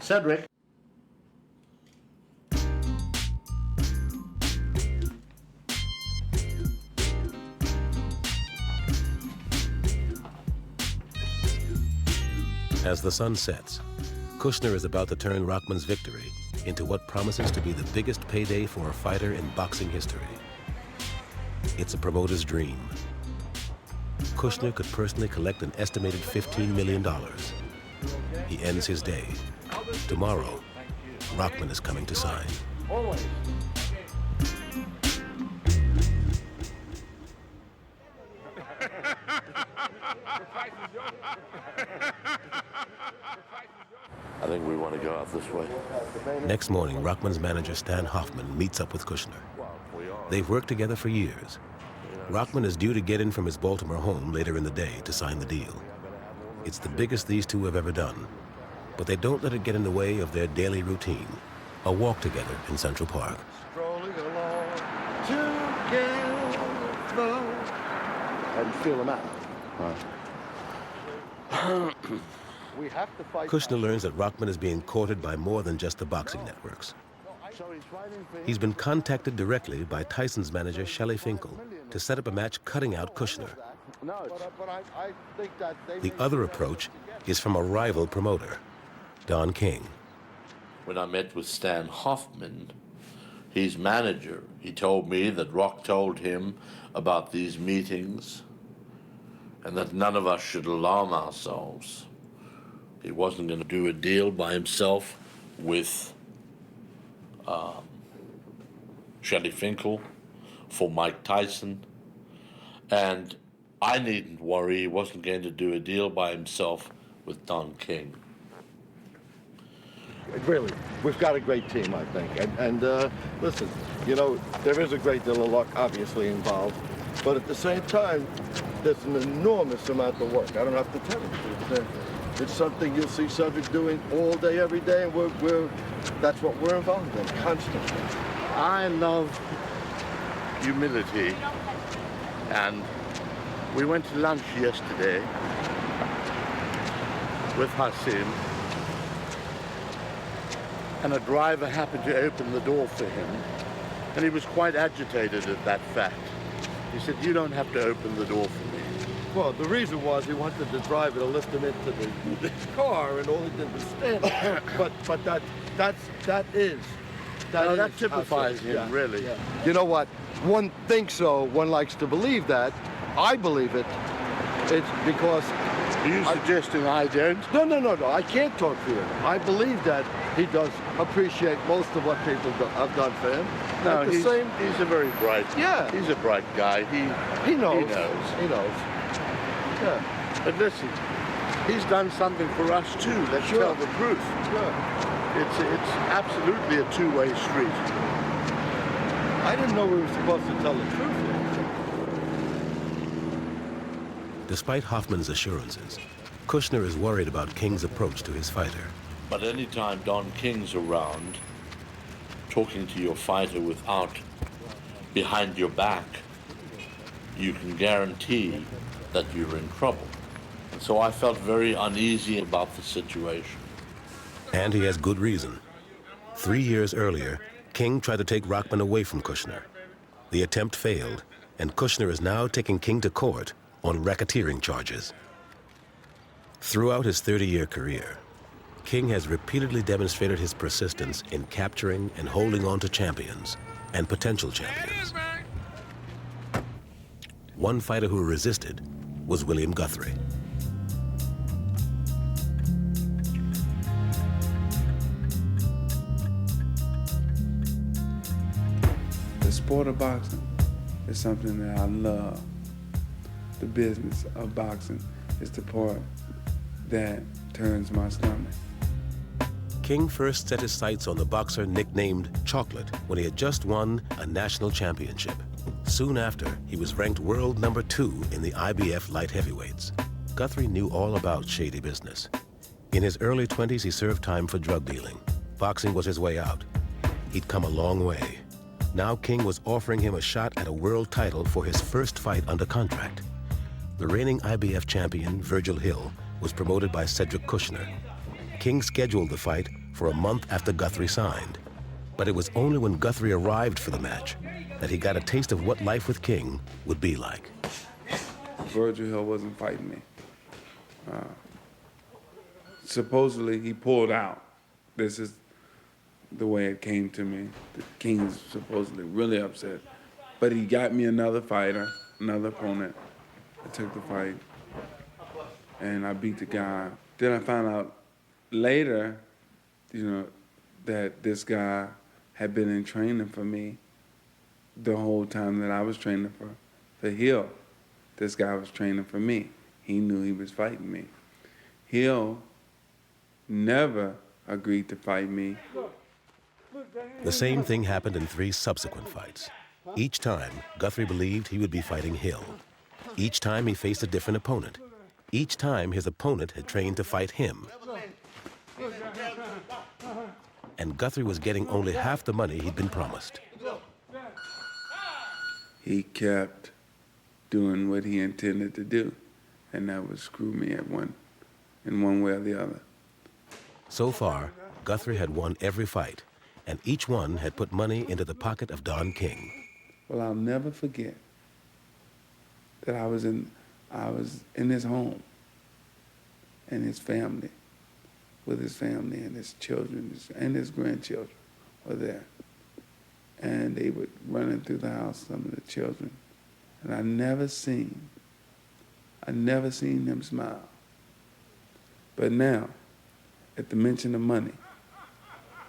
Cedric. As the sun sets, Kushner is about to turn Rockman's victory into what promises to be the biggest payday for a fighter in boxing history. It's a promoter's dream. Kushner could personally collect an estimated $15 million. He ends his day. Tomorrow, Rockman is coming to sign. Always. I think we want to go out this way. Next morning, Rockman's manager Stan Hoffman meets up with Kushner. They've worked together for years. Rockman is due to get in from his Baltimore home later in the day to sign the deal. It's the biggest these two have ever done, but they don't let it get in the way of their daily routine, a walk together in Central Park. Strolling along together. and feel them out. We have to fight. Kushner learns that Rockman is being courted by more than just the boxing networks. He's been contacted directly by Tyson's manager, Shelley Finkel, to set up a match cutting out Kushner. The other approach is from a rival promoter, Don King. When I met with Stan Hoffman, his manager, he told me that Rock told him about these meetings and that none of us should alarm ourselves. He wasn't going to do a deal by himself with Shelley Finkel for Mike Tyson, and I needn't worry, he wasn't going to do a deal by himself with Don King. Really, we've got a great team, I think. And listen, you know, there is a great deal of luck obviously involved, but at the same time, there's an enormous amount of work. I don't have to tell you. It's something you'll see Cedric doing all day, every day, and that's what we're involved in, constantly. I love humility, and we went to lunch yesterday with Hassim, and a driver happened to open the door for him, and he was quite agitated at that fact. He said, "You don't have to open the door for me." Well, the reason was he wanted the driver to lift him into the car, and all he did was stand there. But that typifies him, really. Yeah. You know what? One thinks so. One likes to believe that. I believe it. It's because. Are you suggesting I don't? No. I can't talk for him. I believe that he does appreciate most of what people have done for him. No, he's a very bright. Yeah. He's a bright guy. He knows. He knows. Yeah. But listen, he's done something for us too. Let's tell the truth. Sure. It's absolutely a two-way street. I didn't know we were supposed to tell the truth. Despite Hoffman's assurances, Kushner is worried about King's approach to his fighter. But anytime Don King's around, talking to your fighter without behind your back, you can guarantee that you're in trouble. So I felt very uneasy about the situation. And he has good reason. 3 years earlier, King tried to take Rockman away from Kushner. The attempt failed, and Kushner is now taking King to court on racketeering charges. Throughout his 30-year career, King has repeatedly demonstrated his persistence in capturing and holding on to champions and potential champions. One fighter who resisted was William Guthrie. The sport of boxing is something that I love. The business of boxing is the part that turns my stomach. King first set his sights on the boxer nicknamed Chocolate when he had just won a national championship. Soon after, he was ranked world number 2 in the IBF light heavyweights. Guthrie knew all about shady business. In his early 20s, he served time for drug dealing. Boxing was his way out. He'd come a long way. Now King was offering him a shot at a world title for his first fight under contract. The reigning IBF champion, Virgil Hill, was promoted by Cedric Kushner. King scheduled the fight for a month after Guthrie signed. But it was only when Guthrie arrived for the match that he got a taste of what life with King would be like. Virgil Hill wasn't fighting me. Supposedly, he pulled out. This is the way it came to me. The King's supposedly really upset. But he got me another fighter, another opponent. I took the fight, and I beat the guy. Then I found out later, that this guy had been in training for me the whole time that I was training for Hill. This guy was training for me. He knew he was fighting me. Hill never agreed to fight me. The same thing happened in 3 subsequent fights. Each time, Guthrie believed he would be fighting Hill. Each time he faced a different opponent. Each time his opponent had trained to fight him. And Guthrie was getting only half the money he'd been promised. He kept doing what he intended to do, and that would screw me in one way or the other. So far, Guthrie had won every fight, and each one had put money into the pocket of Don King. Well, I'll never forget that I was in his home, and his family, with his family and his children and his grandchildren were there. And they were running through the house, some of the children, and I never seen them smile. But now, at the mention of money,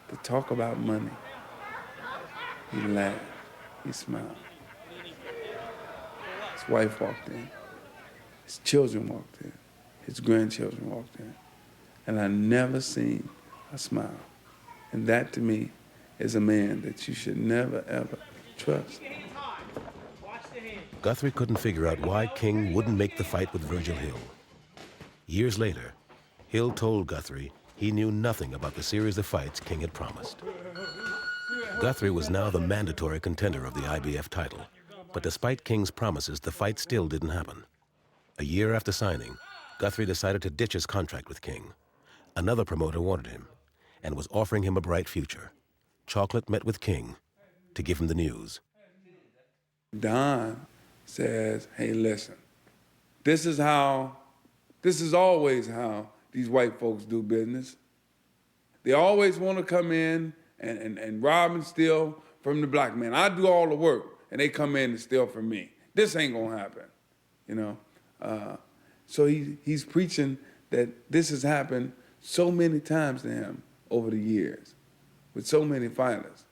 to talk about money, he laughed, he smiled. His wife walked in, his children walked in, his grandchildren walked in, and I never seen a smile. And that to me is a man that you should never, ever trust. Guthrie couldn't figure out why King wouldn't make the fight with Virgil Hill. Years later, Hill told Guthrie he knew nothing about the series of fights King had promised. Guthrie was now the mandatory contender of the IBF title, but despite King's promises, the fight still didn't happen. A year after signing, Guthrie decided to ditch his contract with King. Another promoter wanted him and was offering him a bright future. Chocolate met with King to give him the news. Don says, hey, listen, this is always how these white folks do business. They always want to come in and rob and steal from the black man. I do all the work, and they come in and steal from me. This ain't gonna happen, you know? So he's preaching that this has happened so many times to him over the years with so many fighters,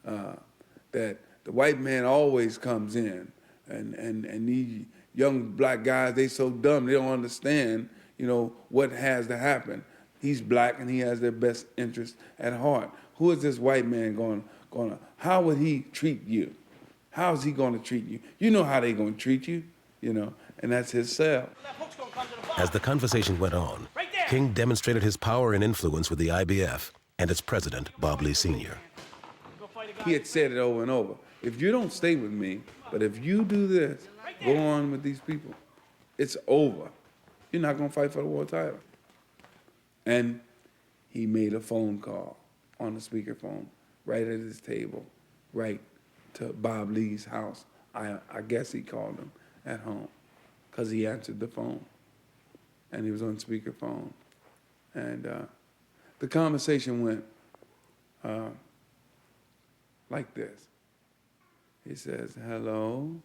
that the white man always comes in and these young black guys, they so dumb, they don't understand, you know, what has to happen. He's black and he has their best interest at heart. Who is this white man going to, how would he treat you? How is he going to treat you? You know how they going to treat you, you know, and that's his sell. As the conversation went on, King demonstrated his power and influence with the IBF and its president, Bob Lee Sr. He had said it over and over. If you don't stay with me, but if you do this, go on with these people, it's over. You're not going to fight for the world title. And he made a phone call on the speakerphone, right at his table, right to Bob Lee's house. I guess he called him at home, because he answered the phone. And he was on speakerphone. And the conversation went like this. He says, hello,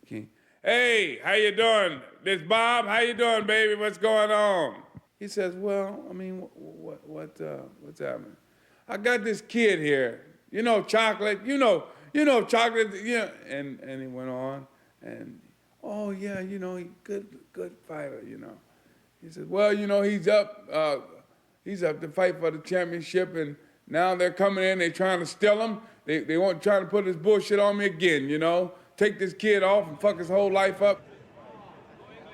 King. Hey, how you doing? This Bob, how you doing, baby? What's going on? He says, well, I mean, what's happening? I got this kid here, you know, Chocolate, you know, Chocolate, yeah. And he went on, and, oh, yeah, you know, good fighter, you know. He said, well, you know, he's up to fight for the championship, and now they're coming in, they're trying to steal him. They want trying to put this bullshit on me again, you know? Take this kid off and fuck his whole life up.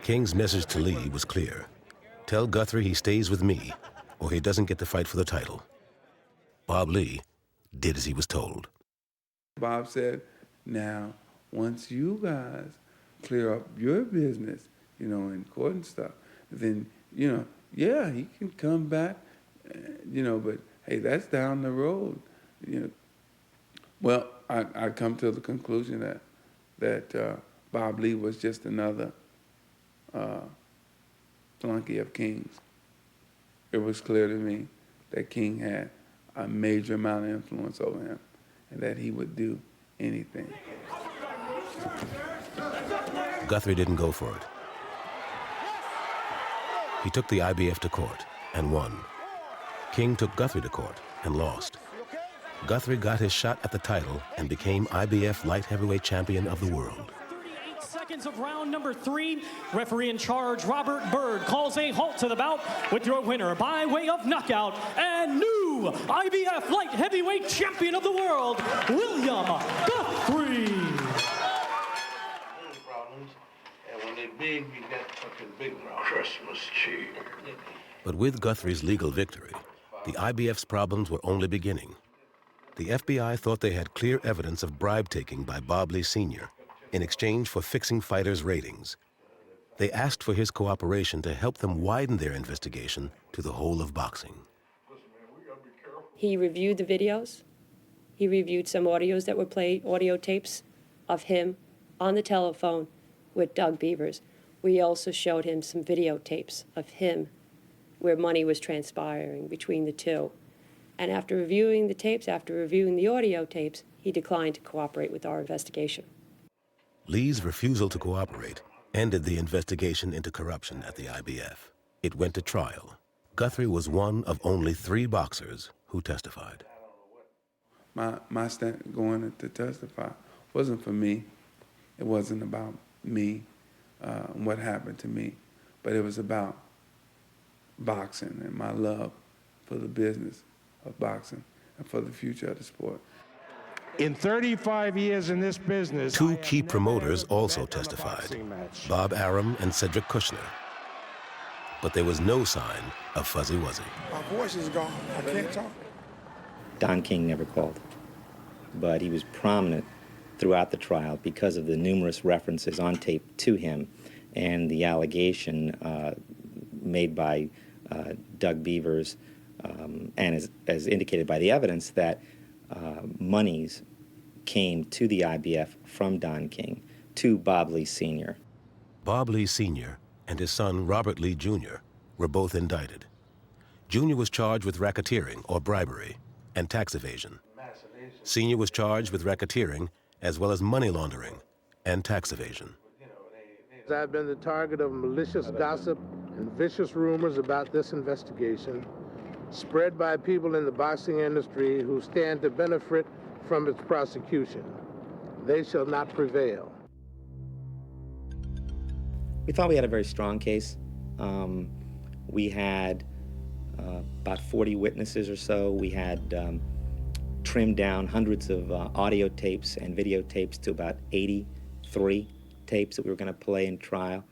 King's message to Lee was clear. Tell Guthrie he stays with me, or he doesn't get the fight for the title. Bob Lee did as he was told. Bob said, now, once you guys clear up your business, you know, in court and stuff, then, you know, yeah, he can come back, you know, but, hey, that's down the road, you know. Well, I come to the conclusion that Bob Lee was just another flunky of King's. It was clear to me that King had a major amount of influence over him and that he would do anything. Guthrie didn't go for it. He took the IBF to court and won. King took Guthrie to court and lost. Guthrie got his shot at the title and became IBF light heavyweight champion of the world. 38 seconds of round number 3. Referee in charge, Robert Bird, calls a halt to the bout with your winner by way of knockout and new IBF light heavyweight champion of the world, William Guthrie. Problems, and when they're big, you got fucking big problems. Christmas cheer. But with Guthrie's legal victory, the IBF's problems were only beginning. The FBI thought they had clear evidence of bribe-taking by Bob Lee Sr. in exchange for fixing fighters' ratings. They asked for his cooperation to help them widen their investigation to the whole of boxing. He reviewed the videos. He reviewed some audios that were played, audio tapes of him on the telephone with Doug Beavers. We also showed him some videotapes of him where money was transpiring between the two. And after reviewing the tapes, after reviewing the audio tapes, he declined to cooperate with our investigation. Lee's refusal to cooperate ended the investigation into corruption at the IBF. It went to trial. Guthrie was one of only 3 boxers who testified. My stand going to testify wasn't for me. It wasn't about me, what happened to me, but it was about boxing and my love for the business of boxing and for the future of the sport. In 35 years in this business, 2 key promoters also testified, Bob Arum and Cedric Kushner. But there was no sign of Fuzzy Wuzzy. My voice is gone. I can't talk. Don King never called, but he was prominent throughout the trial because of the numerous references on tape to him and the allegation made by Doug Beavers and as indicated by the evidence that monies came to the IBF from Don King to Bob Lee Sr. Bob Lee Sr. and his son Robert Lee Jr. were both indicted. Jr. was charged with racketeering or bribery and tax evasion. Sr. was charged with racketeering as well as money laundering and tax evasion. I've been the target of malicious gossip and vicious rumors about this investigation, spread by people in the boxing industry who stand to benefit from its prosecution. They shall not prevail. We thought we had a very strong case. We had about 40 witnesses or so. We had trimmed down hundreds of audio tapes and videotapes to about 83 tapes that we were going to play in trial.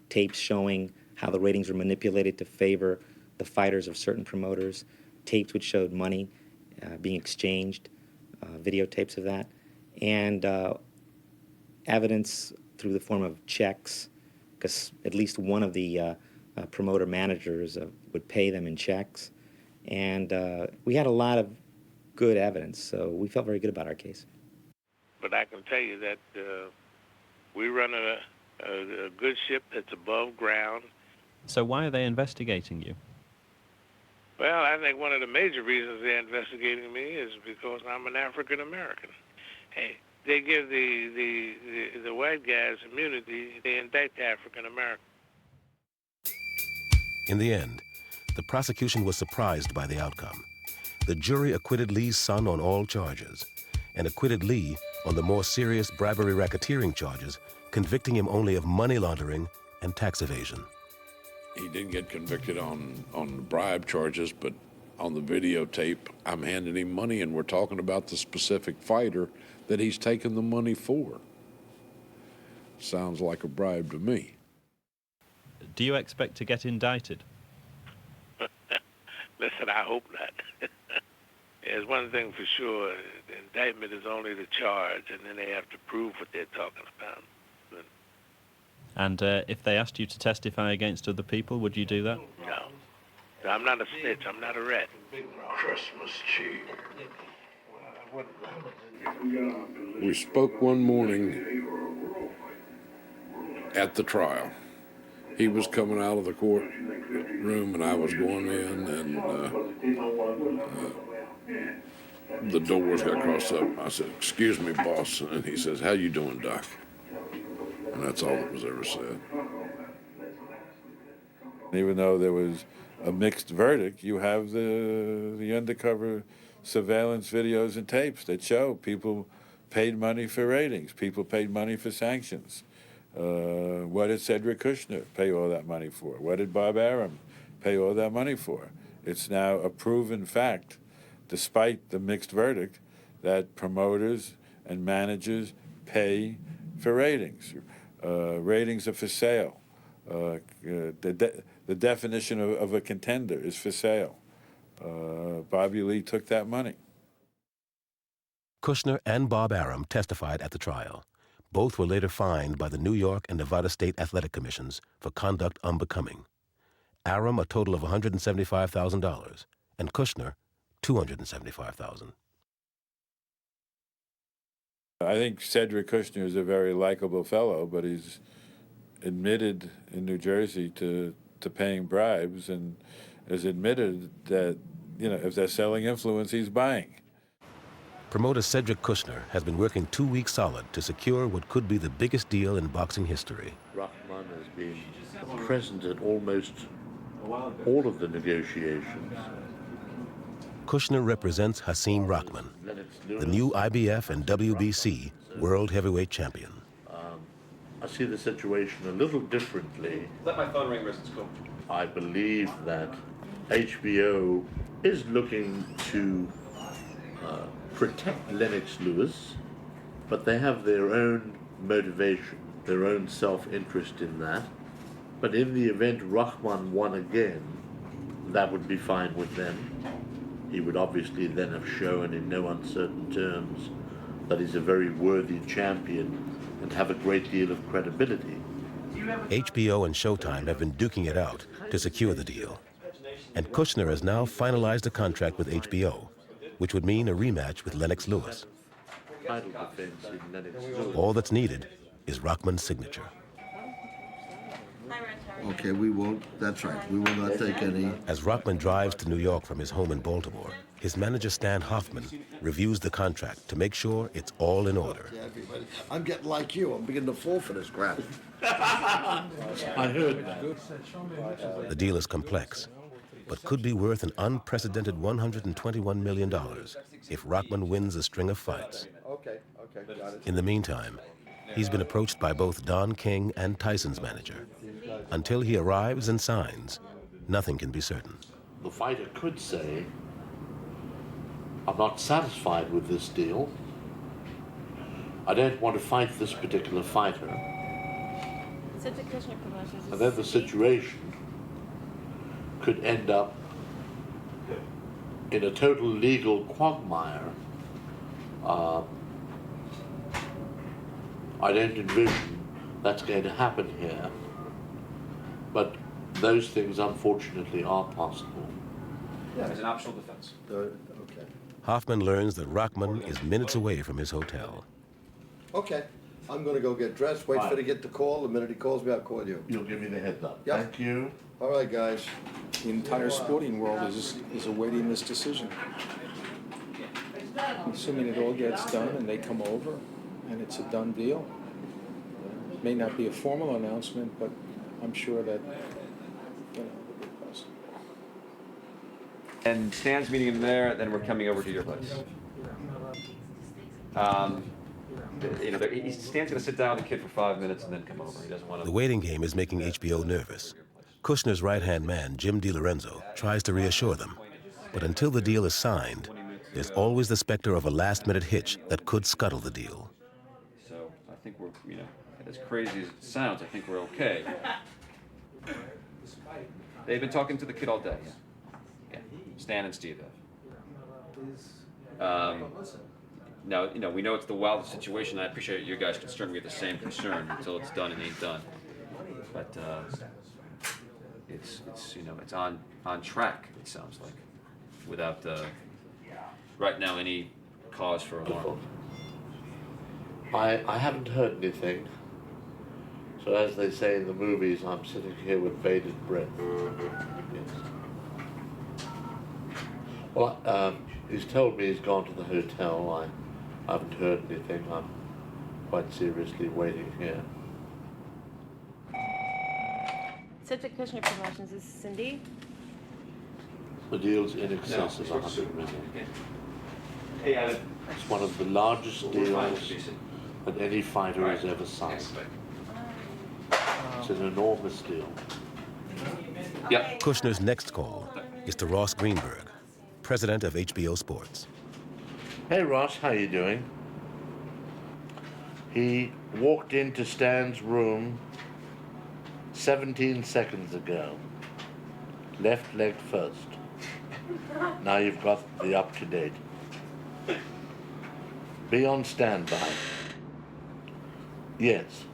Tapes showing how the ratings were manipulated to favor the fighters of certain promoters. Tapes which showed money being exchanged, videotapes of that, and evidence through the form of checks, because at least one of the promoter managers would pay them in checks. And we had a lot of good evidence, so we felt very good about our case. But I can tell you that we run a good ship that's above ground. So why are they investigating you? Well, I think one of the major reasons they're investigating me is because I'm an African American. Hey, they give the white guys immunity. They indict the African American. In the end, the prosecution was surprised by the outcome. The jury acquitted Lee's son on all charges and acquitted Lee on the more serious bribery racketeering charges, convicting him only of money laundering and tax evasion. He didn't get convicted on the bribe charges, but on the videotape, I'm handing him money and we're talking about the specific fighter that he's taking the money for. Sounds like a bribe to me. Do you expect to get indicted? Listen, I hope not. There's one thing for sure, the indictment is only the charge, and then they have to prove what they're talking about. And if they asked you to testify against other people, would you do that? No. I'm not a snitch. I'm not a rat. Big Christmas cheer. We spoke one morning at the trial. He was coming out of the courtroom and I was going in, and the doors got crossed up. I said, "Excuse me, boss." And he says, "How you doing, Doc?" And that's all that was ever said. Even though there was a mixed verdict, you have the undercover surveillance videos and tapes that show people paid money for ratings, people paid money for sanctions. What did Cedric Kushner pay all that money for? What did Bob Arum pay all that money for? It's now a proven fact, despite the mixed verdict, that promoters and managers pay for ratings. Ratings are for sale. The definition of a contender is for sale. Bobby Lee took that money. Kushner and Bob Arum testified at the trial, Both were later fined by the New York and Nevada State Athletic Commissions for conduct unbecoming. Aram a total of $175,000, and Kushner $275,000. I think Cedric Kushner is a very likable fellow, but he's admitted in New Jersey to paying bribes and has admitted that, you know, if they're selling influence, he's buying. Promoter Cedric Kushner has been working 2 weeks solid to secure what could be the biggest deal in boxing history. Rahman has been present at almost all of the negotiations. Kushner represents Hasim Rahman, the new IBF and WBC world heavyweight champion. I see the situation a little differently. Let my phone ring, Riz. It's cool. I believe that HBO is looking to protect Lennox Lewis, but they have their own motivation, their own self-interest in that. But in the event Rahman won again, that would be fine with them. He would obviously then have shown in no uncertain terms that he's a very worthy champion and have a great deal of credibility. HBO and Showtime have been duking it out to secure the deal. And Kushner has now finalized a contract with HBO, which would mean a rematch with Lennox Lewis. Title defense in Lennox Lewis. All that's needed is Rahman's signature. Okay, we won't, that's right, we will not take any. As Rahman drives to New York from his home in Baltimore, his manager Stan Hoffman reviews the contract to make sure it's all in order. Yeah, everybody. I'm getting like you, I'm beginning to fall for this crap. I heard that. The deal is complex, but could be worth an unprecedented $121 million if Rahman wins a string of fights. Okay, got it. In the meantime, he's been approached by both Don King and Tyson's manager. Until he arrives and signs, nothing can be certain. The fighter could say, I'm not satisfied with this deal. I don't want to fight this particular fighter. And then the situation could end up in a total legal quagmire. I don't envision that's going to happen here. But those things, unfortunately, are possible. Yeah, it's an optional defense. Okay. Hoffman learns that Rahman is minutes away from his hotel. Okay, I'm gonna go get dressed, wait Fine. for him to get the call. The minute he calls me, I'll call you. You'll give me the heads up. Yep. Thank you. All right, guys. The entire sporting world is awaiting this decision. Assuming it all gets done and they come over and it's a done deal. It may not be a formal announcement, but I'm sure that, you know, And Stan's meeting him there, then we're coming over to your place. You know, Stan's going to sit down with the kid for 5 minutes and then come over. He doesn't want to. The waiting game is making HBO nervous. Kushner's right-hand man, Jim DiLorenzo, tries to reassure them. But until the deal is signed, there's always the specter of a last-minute hitch that could scuttle the deal. So I think we're, you know, as crazy as it sounds, I think we're okay. They've been talking to the kid all day. Yeah. Stan and Steve have. Now, you know, we know it's the wildest situation. I appreciate your guys' concern. We have the same concern until it's done and ain't done. But it's you know, it's on track, it sounds like, without right now any cause for alarm. I haven't heard anything. So as they say in the movies, I'm sitting here with bated breath. Yes. Well, he's told me he's gone to the hotel. I haven't heard anything. I'm quite seriously waiting here. Cedric Kushner Promotions, this is Cindy. The deal's in excess of $100 million. Hey, Adam. It's one of the largest deals that any fighter has ever signed. It's an enormous deal. Yep. Kushner's next call is to Ross Greenberg, president of HBO Sports. Hey Ross, how you doing? He walked into Stan's room 17 seconds ago. Left leg first. Now you've got the up-to-date. Be on standby. Yes.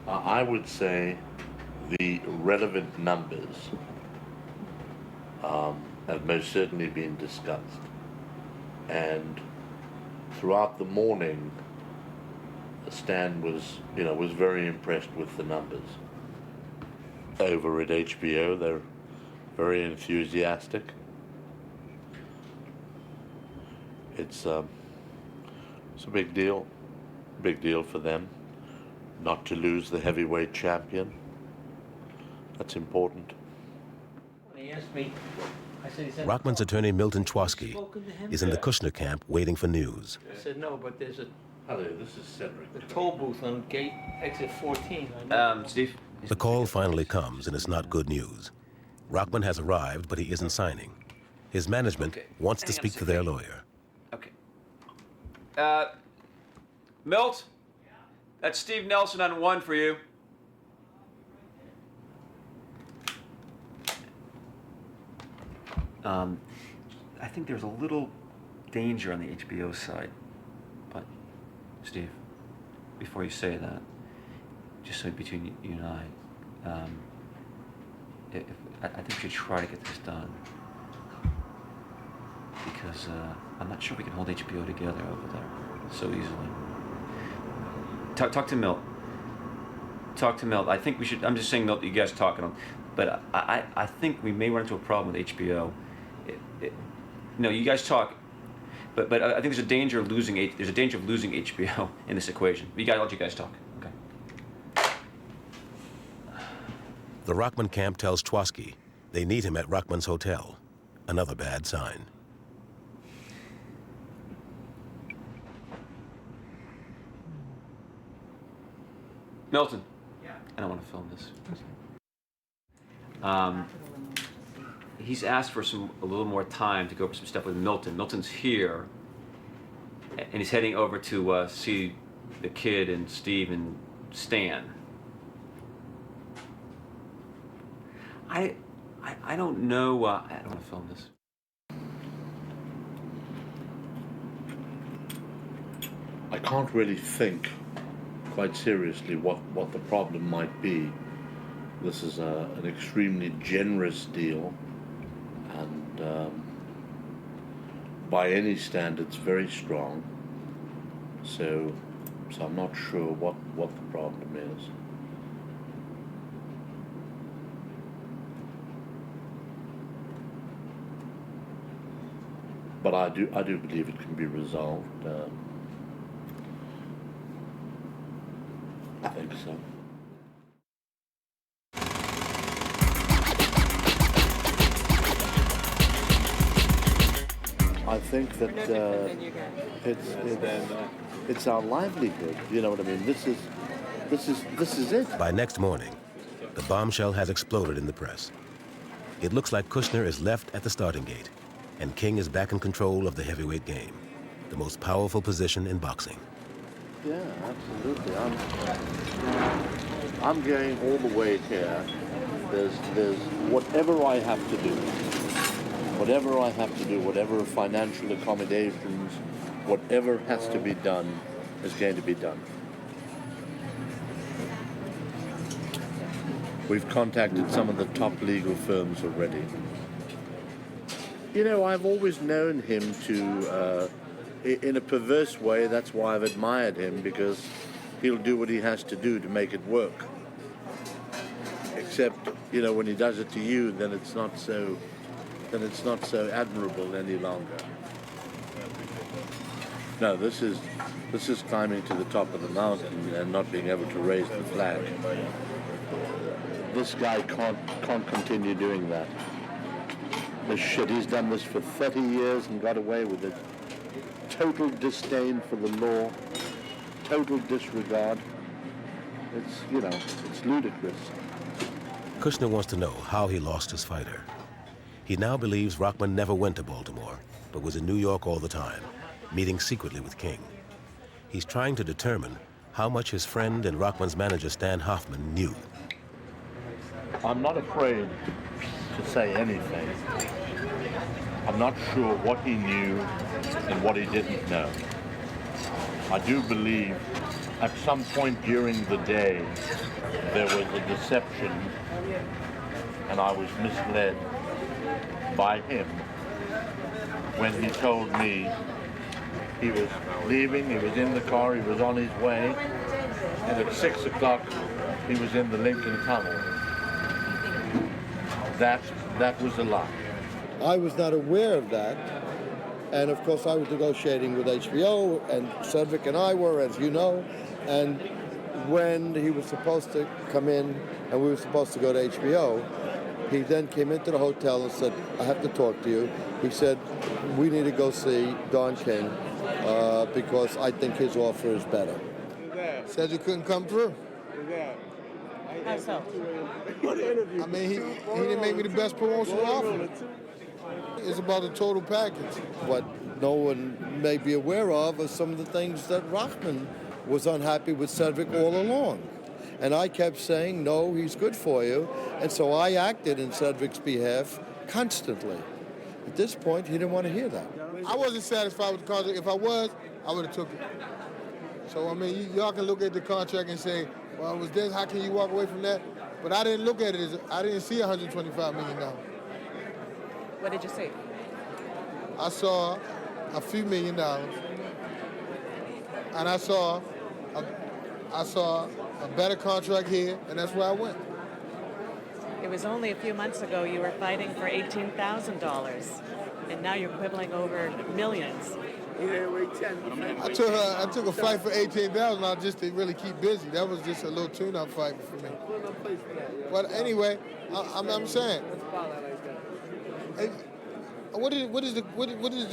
I would say the relevant numbers have most certainly been discussed. And throughout the morning, Stan was very impressed with the numbers. Over at HBO, they're very enthusiastic. It's a big deal for them not to lose the heavyweight champion. That's important. He asked me, I said, he's in Rockman's attorney Milton Chwaski is in the Kushner camp waiting for news. I said, no, but there's a Hello, this is Cedric. the toll booth on gate exit 14. Steve? The call finally comes, and it's not good news. Rockman has arrived, but he isn't signing. His management wants to speak to their lawyer. Okay. Milt? That's Steve Nelson on 1 for you. I think there's a little danger on the HBO side. But, Steve, before you say that, just so between you and I think we should try to get this done. Because I'm not sure we can hold HBO together over there so easily. Talk to Milt. Talk to Milt. I think we should. I'm just saying, Milt, you guys talking. But I think we may run into a problem with HBO. No, you guys talk. But I think there's a danger of losing HBO in this equation. I'll let you guys talk. Okay. The Rockman camp tells Chwaski they need him at Rockman's hotel. Another bad sign. Milton. I don't want to film this. He's asked for a little more time to go over some stuff with Milton. Milton's here, and he's heading over to see the kid and Steve and Stan. I don't know. I don't want to film this. I can't really think quite seriously what the problem might be. This is an extremely generous deal, and by any standards very strong. So I'm not sure what the problem is. But I do believe it can be resolved. I think so. I think that it's our livelihood. You know what I mean? This is it. By next morning, the bombshell has exploded in the press. It looks like Kushner is left at the starting gate, and King is back in control of the heavyweight game, the most powerful position in boxing. Yeah, absolutely. I'm going all the way here. There's whatever I have to do, whatever financial accommodations, whatever has to be done is going to be done. We've contacted some of the top legal firms already. You know, I've always known him to, in a perverse way, that's why I've admired him, because he'll do what he has to do to make it work. Except, you know, when he does it to you, then it's not so admirable any longer. No, this is climbing to the top of the mountain and not being able to raise the flag. This guy can't continue doing that. This shit, he's done this for 30 years and got away with it. Total disdain for the law, total disregard. It's ludicrous. Kushner wants to know how he lost his fighter. He now believes Rockman never went to Baltimore, but was in New York all the time, meeting secretly with King. He's trying to determine how much his friend and Rockman's manager Stan Hoffman knew. I'm not afraid to say anything. I'm not sure what he knew and what he didn't know. I do believe at some point during the day there was a deception and I was misled by him when he told me he was leaving, he was in the car, he was on his way, and at 6 o'clock he was in the Lincoln Tunnel. That was a lie. I was not aware of that. And of course I was negotiating with HBO, and Cedric and I were, as you know, and when he was supposed to come in and we were supposed to go to HBO, he then came into the hotel and said, I have to talk to you. He said, we need to go see Don King because I think his offer is better. Cedric couldn't come through. How so? I mean, he didn't make me the best promotional offer. It's about the total package. What no one may be aware of are some of the things that Rockman was unhappy with Cedric all along. And I kept saying, no, he's good for you. And so I acted in Cedric's behalf constantly. At this point, he didn't want to hear that. I wasn't satisfied with the contract. If I was, I would have took it. So, I mean, y'all can look at the contract and say, well, it was this, how can you walk away from that? But I didn't look at it as, I didn't see $125 million. What did you see? I saw a few $1 million, and I saw a better contract here, and that's where I went. It was only a few months ago you were fighting for $18,000, and now you're quibbling over millions. I took a fight for $18,000 just to really keep busy. That was just a little tune-up fight for me. But anyway, I'm saying, what is the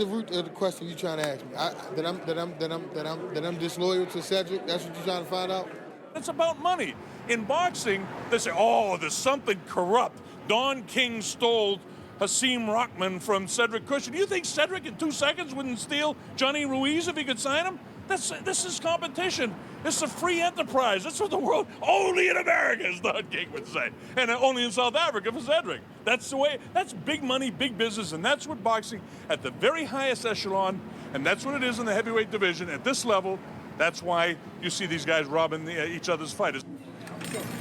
root of the question you're trying to ask me? That I'm disloyal to Cedric? That's what you're trying to find out? It's about money. In boxing, they say, oh, there's something corrupt. Don King stole Hasim Rahman from Cedric Kushner. Do you think Cedric in 2 seconds wouldn't steal Johnny Ruiz if he could sign him? This is competition. It's a free enterprise. That's what the world, only in America, as Don King would say. And only in South Africa for Cedric. That's the way, that's big money, big business, and that's what boxing at the very highest echelon, and that's what it is in the heavyweight division at this level. That's why you see these guys robbing each other's fighters.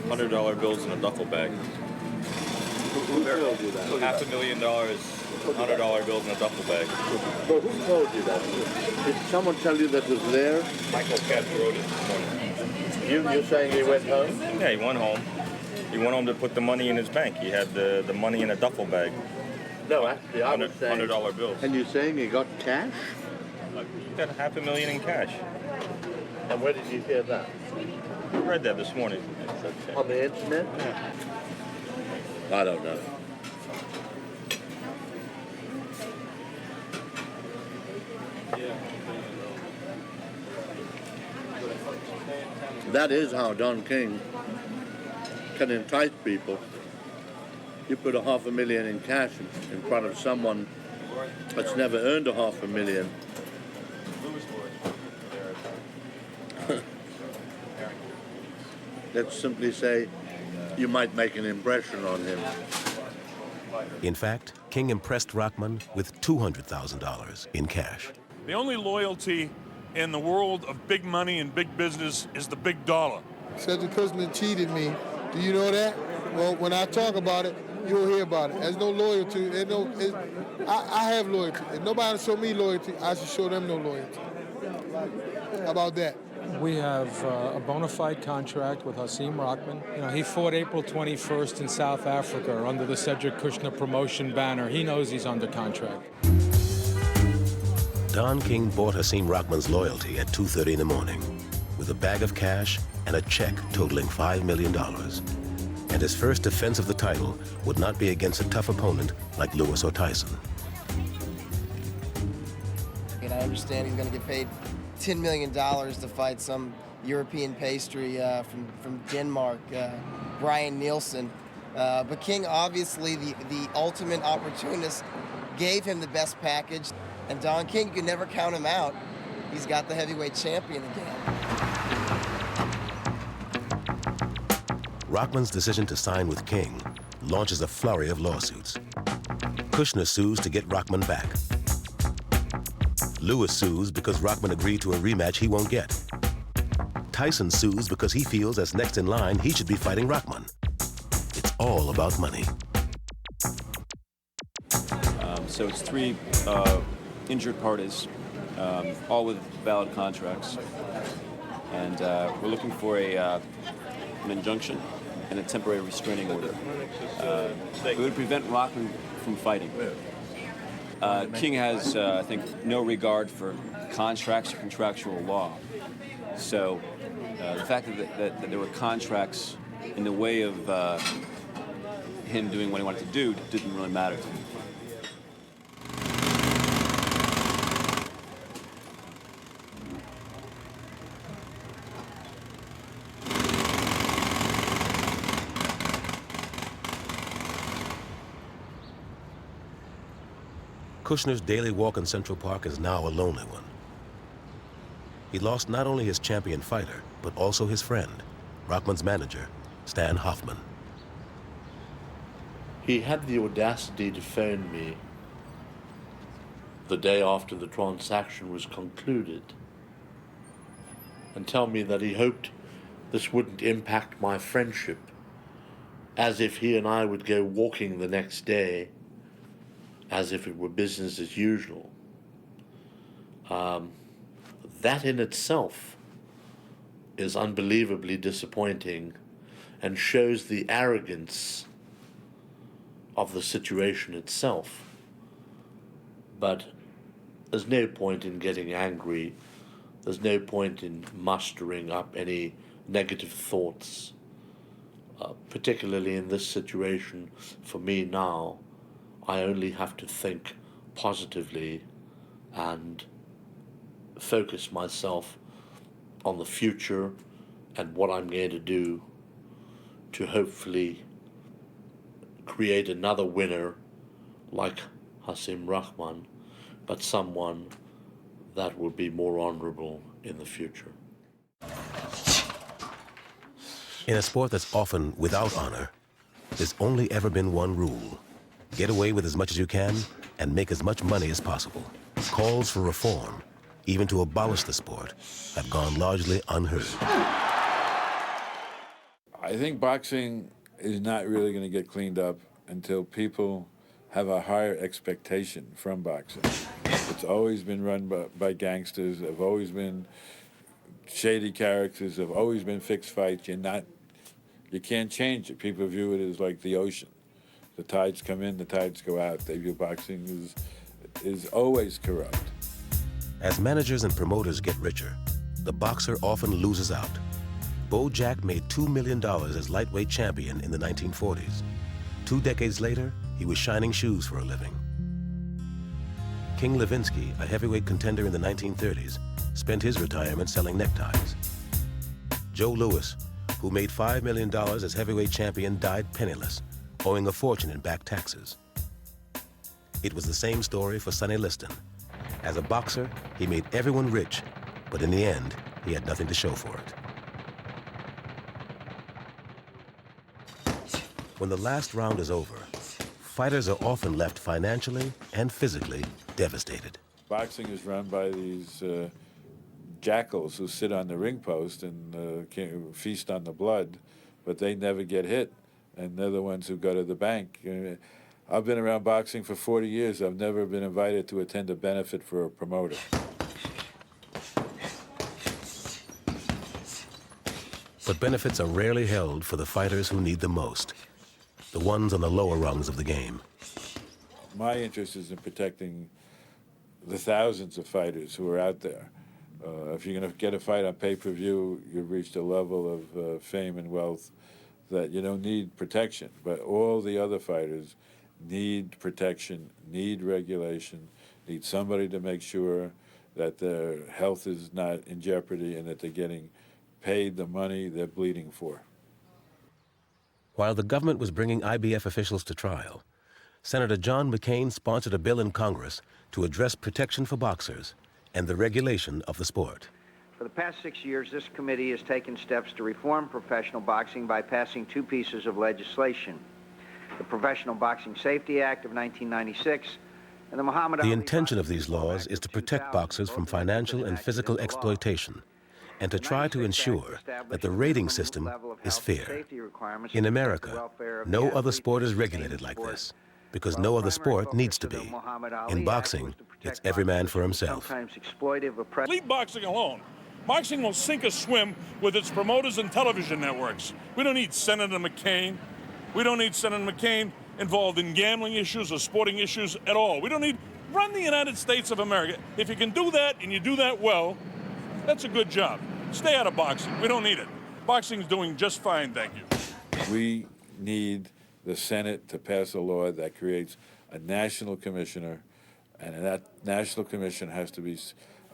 $100 bills in a duffel bag. $500,000, $100 bills in a duffel bag. But who told you that? Did someone tell you that was there? Michael Katz wrote it this morning. You're saying he went home? Yeah, he went home. He went home to put the money in his bank. He had the money in a duffel bag. No, actually, I was saying... $100 bills. And you're saying he got cash? He got $500,000 in cash. And where did you hear that? I read that this morning. On the internet? Yeah. I don't know. That is how Don King can entice people. You put $500,000 in cash in front of someone that's never earned $500,000. Let's simply say you might make an impression on him. In fact, King impressed Rahman with $200,000 in cash. The only loyalty in the world of big money and big business is the big dollar. Cedric Kushner cheated me. Do you know that? Well, when I talk about it, you'll hear about it. There's no loyalty. I have loyalty. If nobody show me loyalty, I should show them no loyalty. How about that? We have a bona fide contract with Hasim Rahman. You know, he fought April 21st in South Africa under the Cedric Kushner promotion banner. He knows he's under contract. Don King bought Hasim Rahman's loyalty at 2:30 in the morning with a bag of cash and a check totaling $5 million. And his first defense of the title would not be against a tough opponent like Lewis or Tyson. And I understand he's going to get paid $10 million to fight some European pastry from Denmark, Brian Nielsen. But King, obviously the ultimate opportunist, gave him the best package. And Don King, you can never count him out. He's got the heavyweight champion again. Rahman's decision to sign with King launches a flurry of lawsuits. Kushner sues to get Rahman back. Lewis sues because Rockman agreed to a rematch he won't get. Tyson sues because he feels as next in line he should be fighting Rockman. It's all about money. So it's three injured parties, all with valid contracts. And we're looking for an injunction and a temporary restraining order. It would prevent Rockman from fighting. King has, I think, no regard for contracts or contractual law. So the fact that there were contracts in the way of him doing what he wanted to do didn't really matter to him. Kushner's daily walk in Central Park is now a lonely one. He lost not only his champion fighter, but also his friend, Rockman's manager, Stan Hoffman. He had the audacity to phone me the day after the transaction was concluded and tell me that he hoped this wouldn't impact my friendship, as if he and I would go walking the next day as if it were business as usual. That in itself is unbelievably disappointing and shows the arrogance of the situation itself. But there's no point in getting angry. There's no point in mustering up any negative thoughts, particularly in this situation. For me now, I only have to think positively and focus myself on the future and what I'm going to do to hopefully create another winner like Hasim Rahman, but someone that will be more honorable in the future. In a sport that's often without honor, there's only ever been one rule. Get away with as much as you can and make as much money as possible. Calls for reform, even to abolish the sport, have gone largely unheard. I think boxing is not really going to get cleaned up until people have a higher expectation from boxing. It's always been run by gangsters, have always been shady characters, have always been fixed fights. You can't change it. People view it as like the ocean. The tides come in, the tides go out. They view boxing is always corrupt. As managers and promoters get richer, the boxer often loses out. Bo Jack made $2 million as lightweight champion in the 1940s. 2 decades later, he was shining shoes for a living. King Levinsky, a heavyweight contender in the 1930s, spent his retirement selling neckties. Joe Louis, who made $5 million as heavyweight champion, died penniless, owing a fortune in back taxes. It was the same story for Sonny Liston. As a boxer, he made everyone rich, but in the end, he had nothing to show for it. When the last round is over, fighters are often left financially and physically devastated. Boxing is run by these jackals who sit on the ring post and feast on the blood, but they never get hit, and they're the ones who go to the bank. I've been around boxing for 40 years. I've never been invited to attend a benefit for a promoter. But benefits are rarely held for the fighters who need them most, the ones on the lower rungs of the game. My interest is in protecting the thousands of fighters who are out there. If you're going to get a fight on pay-per-view, you've reached a level of fame and wealth that you don't need protection. But all the other fighters need protection, need regulation, need somebody to make sure that their health is not in jeopardy and that they're getting paid the money they're bleeding for. While the government was bringing IBF officials to trial, Senator John McCain sponsored a bill in Congress to address protection for boxers and the regulation of the sport. For the past 6 years, this committee has taken steps to reform professional boxing by passing 2 pieces of legislation. The Professional Boxing Safety Act of 1996 And the Muhammad The Ali intention of these laws is to protect boxers from financial and physical exploitation and to try to ensure that the rating system is fair. In America, no other sport is regulated like this because no other sport needs to be. In boxing, it's every man for himself. Leave boxing alone. Boxing will sink or swim with its promoters and television networks. We don't need Senator McCain. We don't need Senator McCain involved in gambling issues or sporting issues at all. We don't need, run the United States of America. If you can do that and you do that well, that's a good job. Stay out of boxing. We don't need it. Boxing's doing just fine, thank you. We need the Senate to pass a law that creates a national commissioner, and that national commission has to be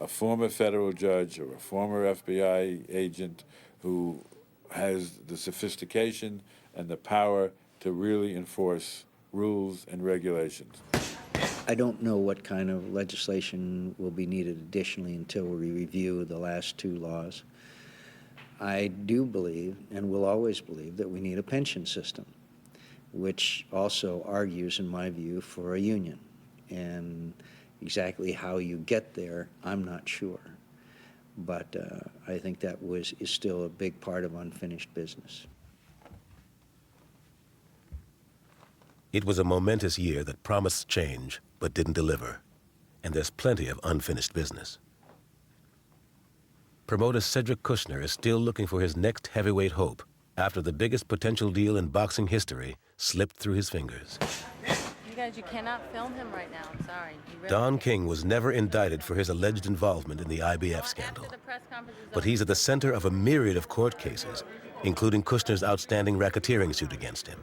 a former federal judge or a former FBI agent who has the sophistication and the power to really enforce rules and regulations. I don't know what kind of legislation will be needed additionally until we review the last two laws. I do believe, and will always believe, that we need a pension system, which also argues, in my view, for a union. And exactly how you get there, I'm not sure. But I think that is still a big part of unfinished business. It was a momentous year that promised change but didn't deliver, and there's plenty of unfinished business. Promoter Cedric Kushner is still looking for his next heavyweight hope after the biggest potential deal in boxing history slipped through his fingers. You guys, you cannot film him right now. I'm sorry. Don King was never indicted for his alleged involvement in the IBF scandal, but he's at the center of a myriad of court cases, including Kushner's outstanding racketeering suit against him.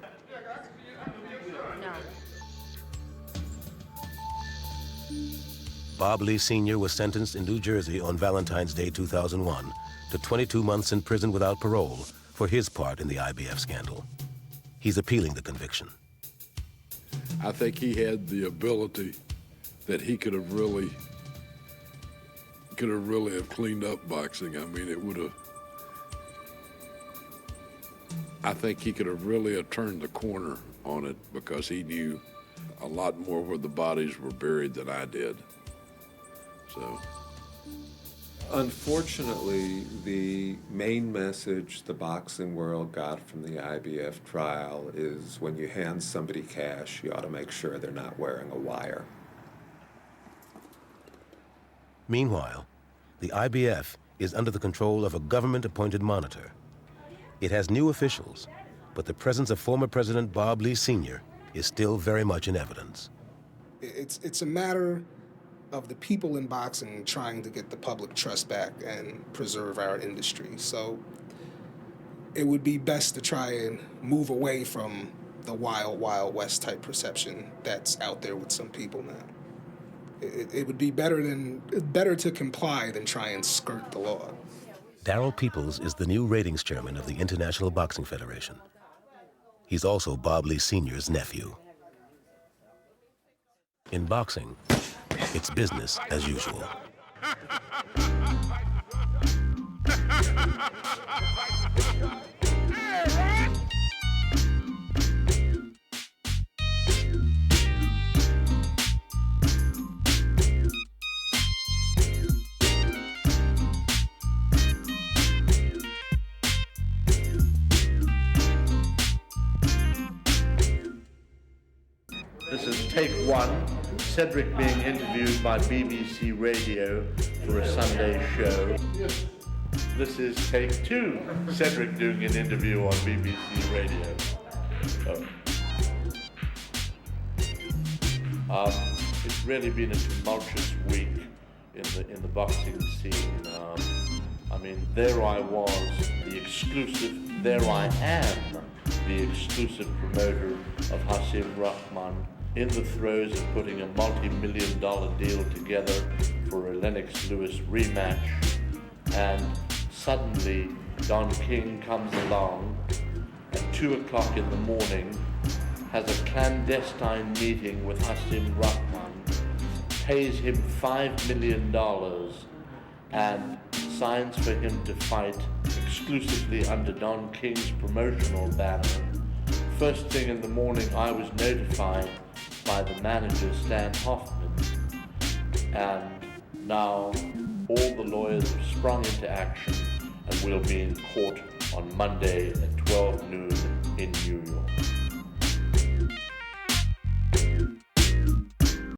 Bob Lee Sr. was sentenced in New Jersey on Valentine's Day 2001 to 22 months in prison without parole for his part in the IBF scandal. He's appealing the conviction. I think he had the ability that he could have really have cleaned up boxing. I mean, it would have, I think he could have really turned the corner on it because he knew a lot more where the bodies were buried than I did. So, unfortunately, the main message the boxing world got from the IBF trial is when you hand somebody cash, you ought to make sure they're not wearing a wire. Meanwhile, the IBF is under the control of a government-appointed monitor. It has new officials, but the presence of former President Bob Lee Sr. is still very much in evidence. It's a matter of the people in boxing trying to get the public trust back and preserve our industry. So it would be best to try and move away from the wild, wild west type perception that's out there with some people now. It would be better to comply than try and skirt the law. Darrell Peoples is the new ratings chairman of the International Boxing Federation. He's also Bob Lee Sr.'s nephew. In boxing, it's business as usual. This is take one. Cedric being interviewed by BBC Radio for a Sunday show. This is take two. Cedric doing an interview on BBC Radio. It's really been a tumultuous week in the boxing scene. I mean, there I was, there I am, the exclusive promoter of Hasim Rahman, in the throes of putting a multi-million-dollar deal together for a Lennox Lewis rematch, and suddenly Don King comes along at 2 o'clock in the morning, has a clandestine meeting with Hasim Rahman, pays him $5 million, and signs for him to fight exclusively under Don King's promotional banner. First thing in the morning, I was notified by the manager, Stan Hoffman, And now all the lawyers have sprung into action, and we'll be in court on Monday at 12 noon in New York.